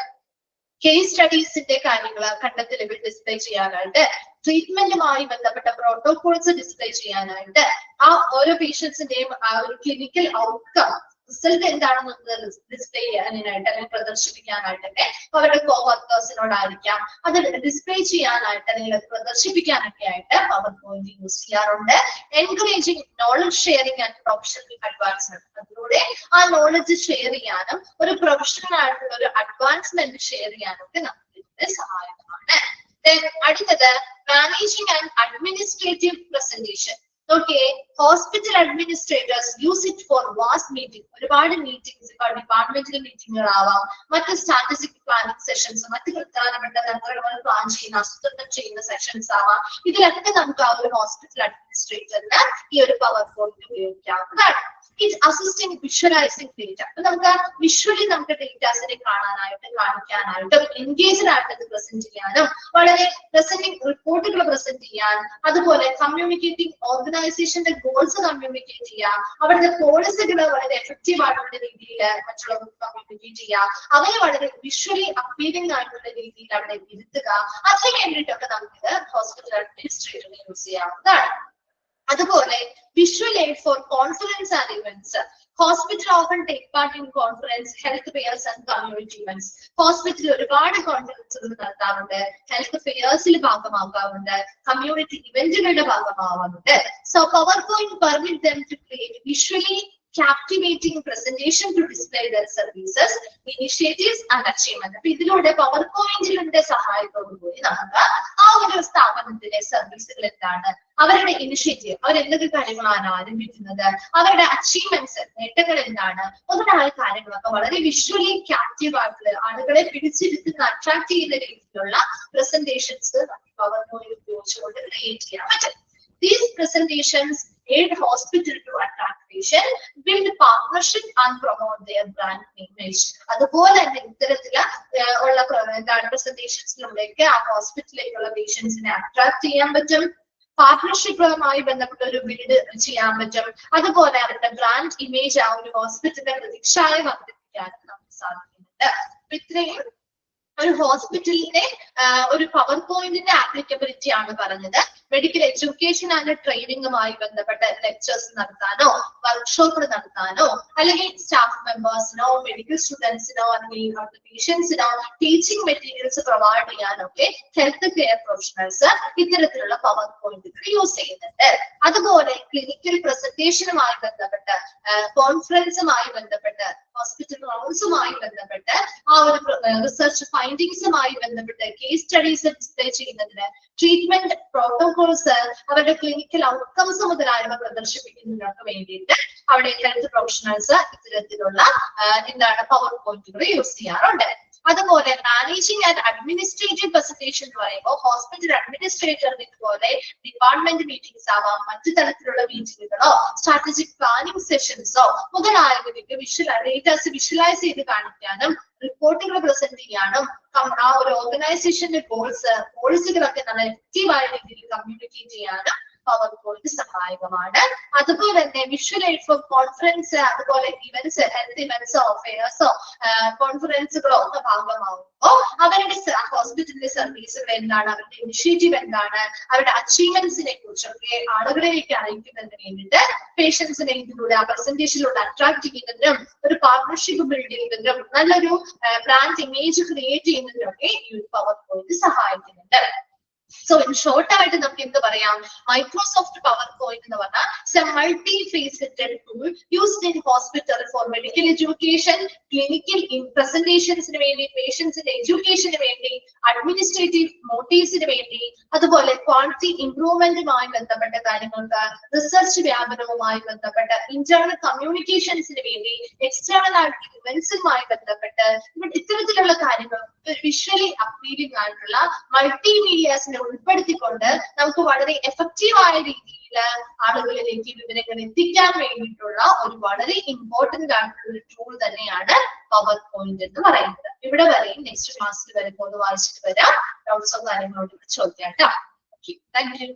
case സ്റ്റഡീസിന്റെ കാര്യങ്ങൾ കണ്ടെത്തലുകൾ display ചെയ്യാനായിട്ട്, ട്രീറ്റ്മെന്റുമായി ബന്ധപ്പെട്ട പ്രോട്ടോകോൾസ് ഡിസ്പ്ലേ ചെയ്യാനായിട്ട്, ആ ഓരോ പേഷ്യൻസിന്റെയും ആ ഒരു ക്ലിനിക്കൽ ഔട്ട്കം റിസൾട്ട് എന്താണെന്ന് ഡിസ്പ്ലേ ചെയ്യാനായിട്ട് അല്ലെങ്കിൽ പ്രദർശിപ്പിക്കാനായിട്ടൊക്കെ അവരുടെ കോവർക്കേഴ്സിനോടായിരിക്കാം അത് ഡിസ്പ്ലേ ചെയ്യാനായിട്ട് അല്ലെങ്കിൽ പ്രദർശിപ്പിക്കാനൊക്കെ ആയിട്ട് പവർ പോയിന്റ് യൂസ് ചെയ്യാറുണ്ട്. Encouraging knowledge sharing and professional advancement. അതിലൂടെ ആ നോളജ് ഷെയർ ചെയ്യാനും ഒരു പ്രൊഫഷണൽ ആയിട്ടുള്ള ഒരു അഡ്വാൻസ്മെന്റ് ഷെയർ ചെയ്യാനും ഒക്കെ നമുക്ക് സഹായകമാണ്. അടുത്തത് managing and administrative presentation. Okay, hospital administrators use it for vast meetings. ഒരുപാട് മീറ്റിംഗ്സ് ഡിപ്പാർട്ട്മെന്റൽ മീറ്റിങ്ങുകളാവാം, മറ്റ് സ്ട്രാറ്റജിക് പ്ലാനിങ് സെഷൻസ്, മറ്റ് പ്രധാനപ്പെട്ട തന്ത്രങ്ങൾ പ്ലാൻ ചെയ്യുന്ന ആസൂത്രണം ചെയ്യുന്ന സെഷൻസ് ആവാം. ഇതിലൊക്കെ നമുക്ക് ആ ഒരു ഹോസ്പിറ്റൽ അഡ്മിനിസ്ട്രേറ്ററിന് ഈ ഒരു പവർ പോയിന്റ് ഉപയോഗിക്കാവുന്നതാണ്. It assists in visualizing data. നമുക്ക് വിഷ്വലി നമുക്ക് ഡേറ്റാസിനെ കാണാനായിട്ട് കാണിക്കാനായിട്ടും എൻഗേജ്ഡ് ആയിട്ട് അത് പ്രസന്റ് ചെയ്യാനും വളരെ പ്രസന്റിംഗ് റിപ്പോർട്ടുകൾ പ്രസന്റ് ചെയ്യാൻ, അതുപോലെ കമ്മ്യൂണിക്കേറ്റിംഗ് ഓർഗനൈസേഷന്റെ ഗോൾസ് കമ്മ്യൂണിക്കേറ്റ് ചെയ്യാം, അവരുടെ പോളിസികൾ വളരെ എഫക്റ്റീവ് ആയിട്ടുള്ള രീതിയിൽ മറ്റുള്ളവർക്ക് കമ്മ്യൂണിക്കേറ്റ് ചെയ്യാം, അവരെ വളരെ വിഷ്വലി അപ്പീലിംഗ് ആയിട്ടുള്ള രീതിയിൽ അവിടെ ഇരുത്തുക. അതിന് വേണ്ടിയിട്ടൊക്കെ നമുക്ക് ഹോസ്പിറ്റൽ അഡ്മിനിസ്ട്രേറ്ററിനെ യൂസ് ചെയ്യാവുന്നതാണ്. അതുപോലെ visual aid for conference and events. Hospital often take part in conference, health fairs and community events. Hospital ഒരുപാട് കോൺഫറൻസുകൾ നടത്താറുണ്ട്, ഹെൽത്ത് ഫെയർസിൽ ഭാഗമാകാറുണ്ട്, കമ്മ്യൂണിറ്റി ഇവന്റുകളുടെ ഭാഗമാവാറുണ്ട്. So PowerPoint permit them to create visually captivating presentation to display their services, initiatives and achievement. അപ്പൊ ഇതിലൂടെ power പോയിന്റിന്റെ സഹായത്തോടുകൂടി നമുക്ക് ആ ഒരു സ്ഥാപനത്തിലെ സർവീസുകൾ എന്താണ്, അവരുടെ ഇനിഷ്യേറ്റീവ്, അവർ എന്തൊക്കെ കാര്യങ്ങളാണ് ആരംഭിക്കുന്നത്, അവരുടെ അച്ചീവ്മെന്റ്സ്, നേട്ടങ്ങൾ എന്താണ്, മുതലായ കാര്യങ്ങളൊക്കെ വളരെ വിഷ്വലി ക്യാപ്റ്റീവ് ആയിട്ടുള്ള ആളുകളെ പിടിച്ചിരുത്തുന്ന അട്രാക്ട് ചെയ്യുന്ന രീതിയിലുള്ള പ്രസന്റേഷൻസ് പവർ പോയിന്റ് ഉപയോഗിച്ചുകൊണ്ട് ക്രിയേറ്റ് ചെയ്യാൻ പറ്റും. These presentations aid hospital to attract patient, build partnership and promote their brand image. അതുപോലെ തന്നെ ഇത്തരത്തിലുള്ള ഉള്ള പ്രസന്റേഷൻസിലൂടെയൊക്കെ ആ ഹോസ്പിറ്റലിലേക്കുള്ള പേഷ്യൻസിനെ അട്രാക്ട് ചെയ്യാൻ പറ്റും, പാർട്ട്ണർഷിപ്പുമായി ബന്ധപ്പെട്ട ഒരു ബിൽഡ് ചെയ്യാൻ പറ്റും, അതുപോലെ അവരുടെ ബ്രാൻഡ് ഇമേജ് ആ ഒരു ഹോസ്പിറ്റലിന്റെ പ്രതിച്ഛായ വർദ്ധിപ്പിക്കാനും നമുക്ക് സാധിക്കുന്നുണ്ട്. ഇത്രയും ഒരു ഹോസ്പിറ്റലിന്റെ ഒരു പവർ പോയിന്റിന്റെ ആപ്ലിക്കബിലിറ്റി ആണ് പറഞ്ഞത്. മെഡിക്കൽ എഡ്യൂക്കേഷൻ ആൻഡ് ട്രെയിനിങ്ങുമായി ബന്ധപ്പെട്ട ലെക്ചേഴ്സ് നടത്താനോ വർക്ക്ഷോപ്പ് നടത്താനോ അല്ലെങ്കിൽ സ്റ്റാഫ് മെമ്പേഴ്സിനോ മെഡിക്കൽ സ്റ്റുഡൻസിനോ അല്ലെങ്കിൽ പേഷ്യൻസിനോ ടീച്ചിങ് മെറ്റീരിയൽസ് പ്രൊവൈഡ് ചെയ്യാനൊക്കെ ഹെൽത്ത് കെയർ പ്രൊഫഷണൽസ് ഇത്തരത്തിലുള്ള പവർ പോയിന്റുകൾ യൂസ് ചെയ്യുന്നുണ്ട്. അതുപോലെ ക്ലിനിക്കൽ പ്രസന്റേഷനുമായി ബന്ധപ്പെട്ട്, കോൺഫറൻസുമായി ബന്ധപ്പെട്ട്, ഹോസ്പിറ്റൽ റൗണ്ട്സുമായി ബന്ധപ്പെട്ട്, ആ ഒരു റിസർച്ച് ഫൈൻഡിങ്സുമായി ബന്ധപ്പെട്ട് കേസ് സ്റ്റഡീസ് ഡിസ്പ്ലേ ചെയ്യുന്നതിന്, ട്രീറ്റ്മെന്റ് പ്രോട്ടോകോൾസ്, അവരുടെ ക്ലിനിക്കൽ ഔട്ട്കംസ് മുതലായവ പ്രദർശിപ്പിക്കുന്നതിനൊക്കെ വേണ്ടിയിട്ട് അവിടെ ഹെൽത്ത് പ്രൊഫഷണൽസ് ഇത്തരത്തിലുള്ള എന്താണ് പവർ പോയിന്റുകൾ യൂസ് ചെയ്യാറുണ്ട്. അതുപോലെ മാനേജിംഗ് ആൻഡ് അഡ്മിനിസ്ട്രേറ്റീവ് പ്രസന്റേഷൻ എന്ന് പറയുമ്പോൾ ഹോസ്പിറ്റൽ അഡ്മിനിസ്ട്രേറ്ററിന് ഇതുപോലെ ഡിപ്പാർട്ട്മെന്റ് മീറ്റിംഗ്സ് ആവാം, മറ്റു തരത്തിലുള്ള മീറ്റിങ്ങുകളോ സ്ട്രാറ്റജിക് പ്ലാനിംഗ് സെഷൻസോ മുതലായവർക്ക് ഡേറ്റാസ് വിഷ്വലൈസ് ചെയ്ത് കാണിക്കാനും റിപ്പോർട്ടുകൾ പ്രസന്റ് ചെയ്യാനും ആ ഒരു ഓർഗനൈസേഷന്റെ ഗോൾസ് പോളിസികളൊക്കെ നല്ല എഫക്റ്റീവായ രീതിയിൽ കമ്മ്യൂണിക്കേറ്റ് ചെയ്യാനും പവർ പോയിന്റ് സഹായകമാണ്. അതുപോലെ തന്നെ വിഷ്വൽ എയ്ഡ് ഫോർ കോൺഫറൻസ്, അതുപോലെ ഇവന്റ്സ്, ഹെൽത്ത് ഇവന്റ്സോ ഫെയർസോ കോൺഫറൻസുകളോ ഒക്കെ ഭാഗമാകുമ്പോൾ അവരുടെ ഹോസ്പിറ്റലിലെ സർവീസുകൾ എന്താണ്, അവരുടെ ഇനിഷ്യേറ്റീവ് എന്താണ്, അവരുടെ അച്ചീവ്മെന്റ്സിനെ കുറിച്ചൊക്കെ ആളുകളിലേക്ക് അറിയിക്കുന്നതിന് വേണ്ടിയിട്ട് പേഷ്യൻസിനെ ഇതിലൂടെ ആ പ്രസന്റേഷനിലൂടെ അട്രാക്ട് ചെയ്യുന്നതിനും ഒരു പാർട്ണർഷിപ്പ് ബിൽഡ് ചെയ്യുന്നതിനും നല്ലൊരു ബ്രാൻഡ് ഇമേജ് ക്രിയേറ്റ് ചെയ്യുന്നതിനൊക്കെ ഈ ഒരു പവർ പോയിന്റ് സഹായിക്കുന്നുണ്ട്. So in short ആയിട്ട് നമുക്ക് എന്ത് പറയാം, മൈക്രോസോഫ്റ്റ് പവർ പോയിന്റ് എന്ന് പറഞ്ഞാൽ it's a multi faceted tool used in hospital for medical education, clinical പ്രസന്റേഷൻസിന് വേണ്ടി, പേഷ്യൻസിന്റെ എഡ്യൂക്കേഷന് വേണ്ടി, അഡ്മിനിസ്ട്രേറ്റീവ് മോട്ടീവ്സിന് വേണ്ടി, അതുപോലെ ക്വാളിറ്റി ഇംപ്രൂവ്മെന്റുമായി ബന്ധപ്പെട്ട കാര്യങ്ങൾക്ക്, റിസർച്ച് വ്യാപനവുമായി ബന്ധപ്പെട്ട്, ഇന്റേണൽ കമ്മ്യൂണിക്കേഷൻസിന് വേണ്ടി, എക്സ്റ്റേണൽ ആയിട്ട് ഇവന്റ്സുമായി ബന്ധപ്പെട്ട് ഇത്തരത്തിലുള്ള കാര്യങ്ങൾ വിഷ്വലി അപ്പീലിംഗ് ആയിട്ടുള്ള മൾട്ടിമീഡിയാസിനെ ഉൾപ്പെടുത്തിക്കൊണ്ട് നമുക്ക് വളരെ എഫക്റ്റീവായ രീതിയിൽ ആളുകളിലേക്ക് വിവരങ്ങൾ എത്തിക്കാൻ വേണ്ടിയിട്ടുള്ള ഒരു വളരെ ഇമ്പോർട്ടന്റ് ആയിട്ടുള്ള ഒരു ടൂൾ തന്നെയാണ് പവർ പോയിന്റ് എന്ന് പറയുന്നത്. ഇവിടെ വരെയും നെക്സ്റ്റ് ക്ലാസ്സിൽ വരുമ്പോൾ വായിച്ചിട്ട് വരാം. ഡൗട്ട്സോ കാര്യങ്ങളോട് ചോദിക്കാം കേട്ടോ. Thank you.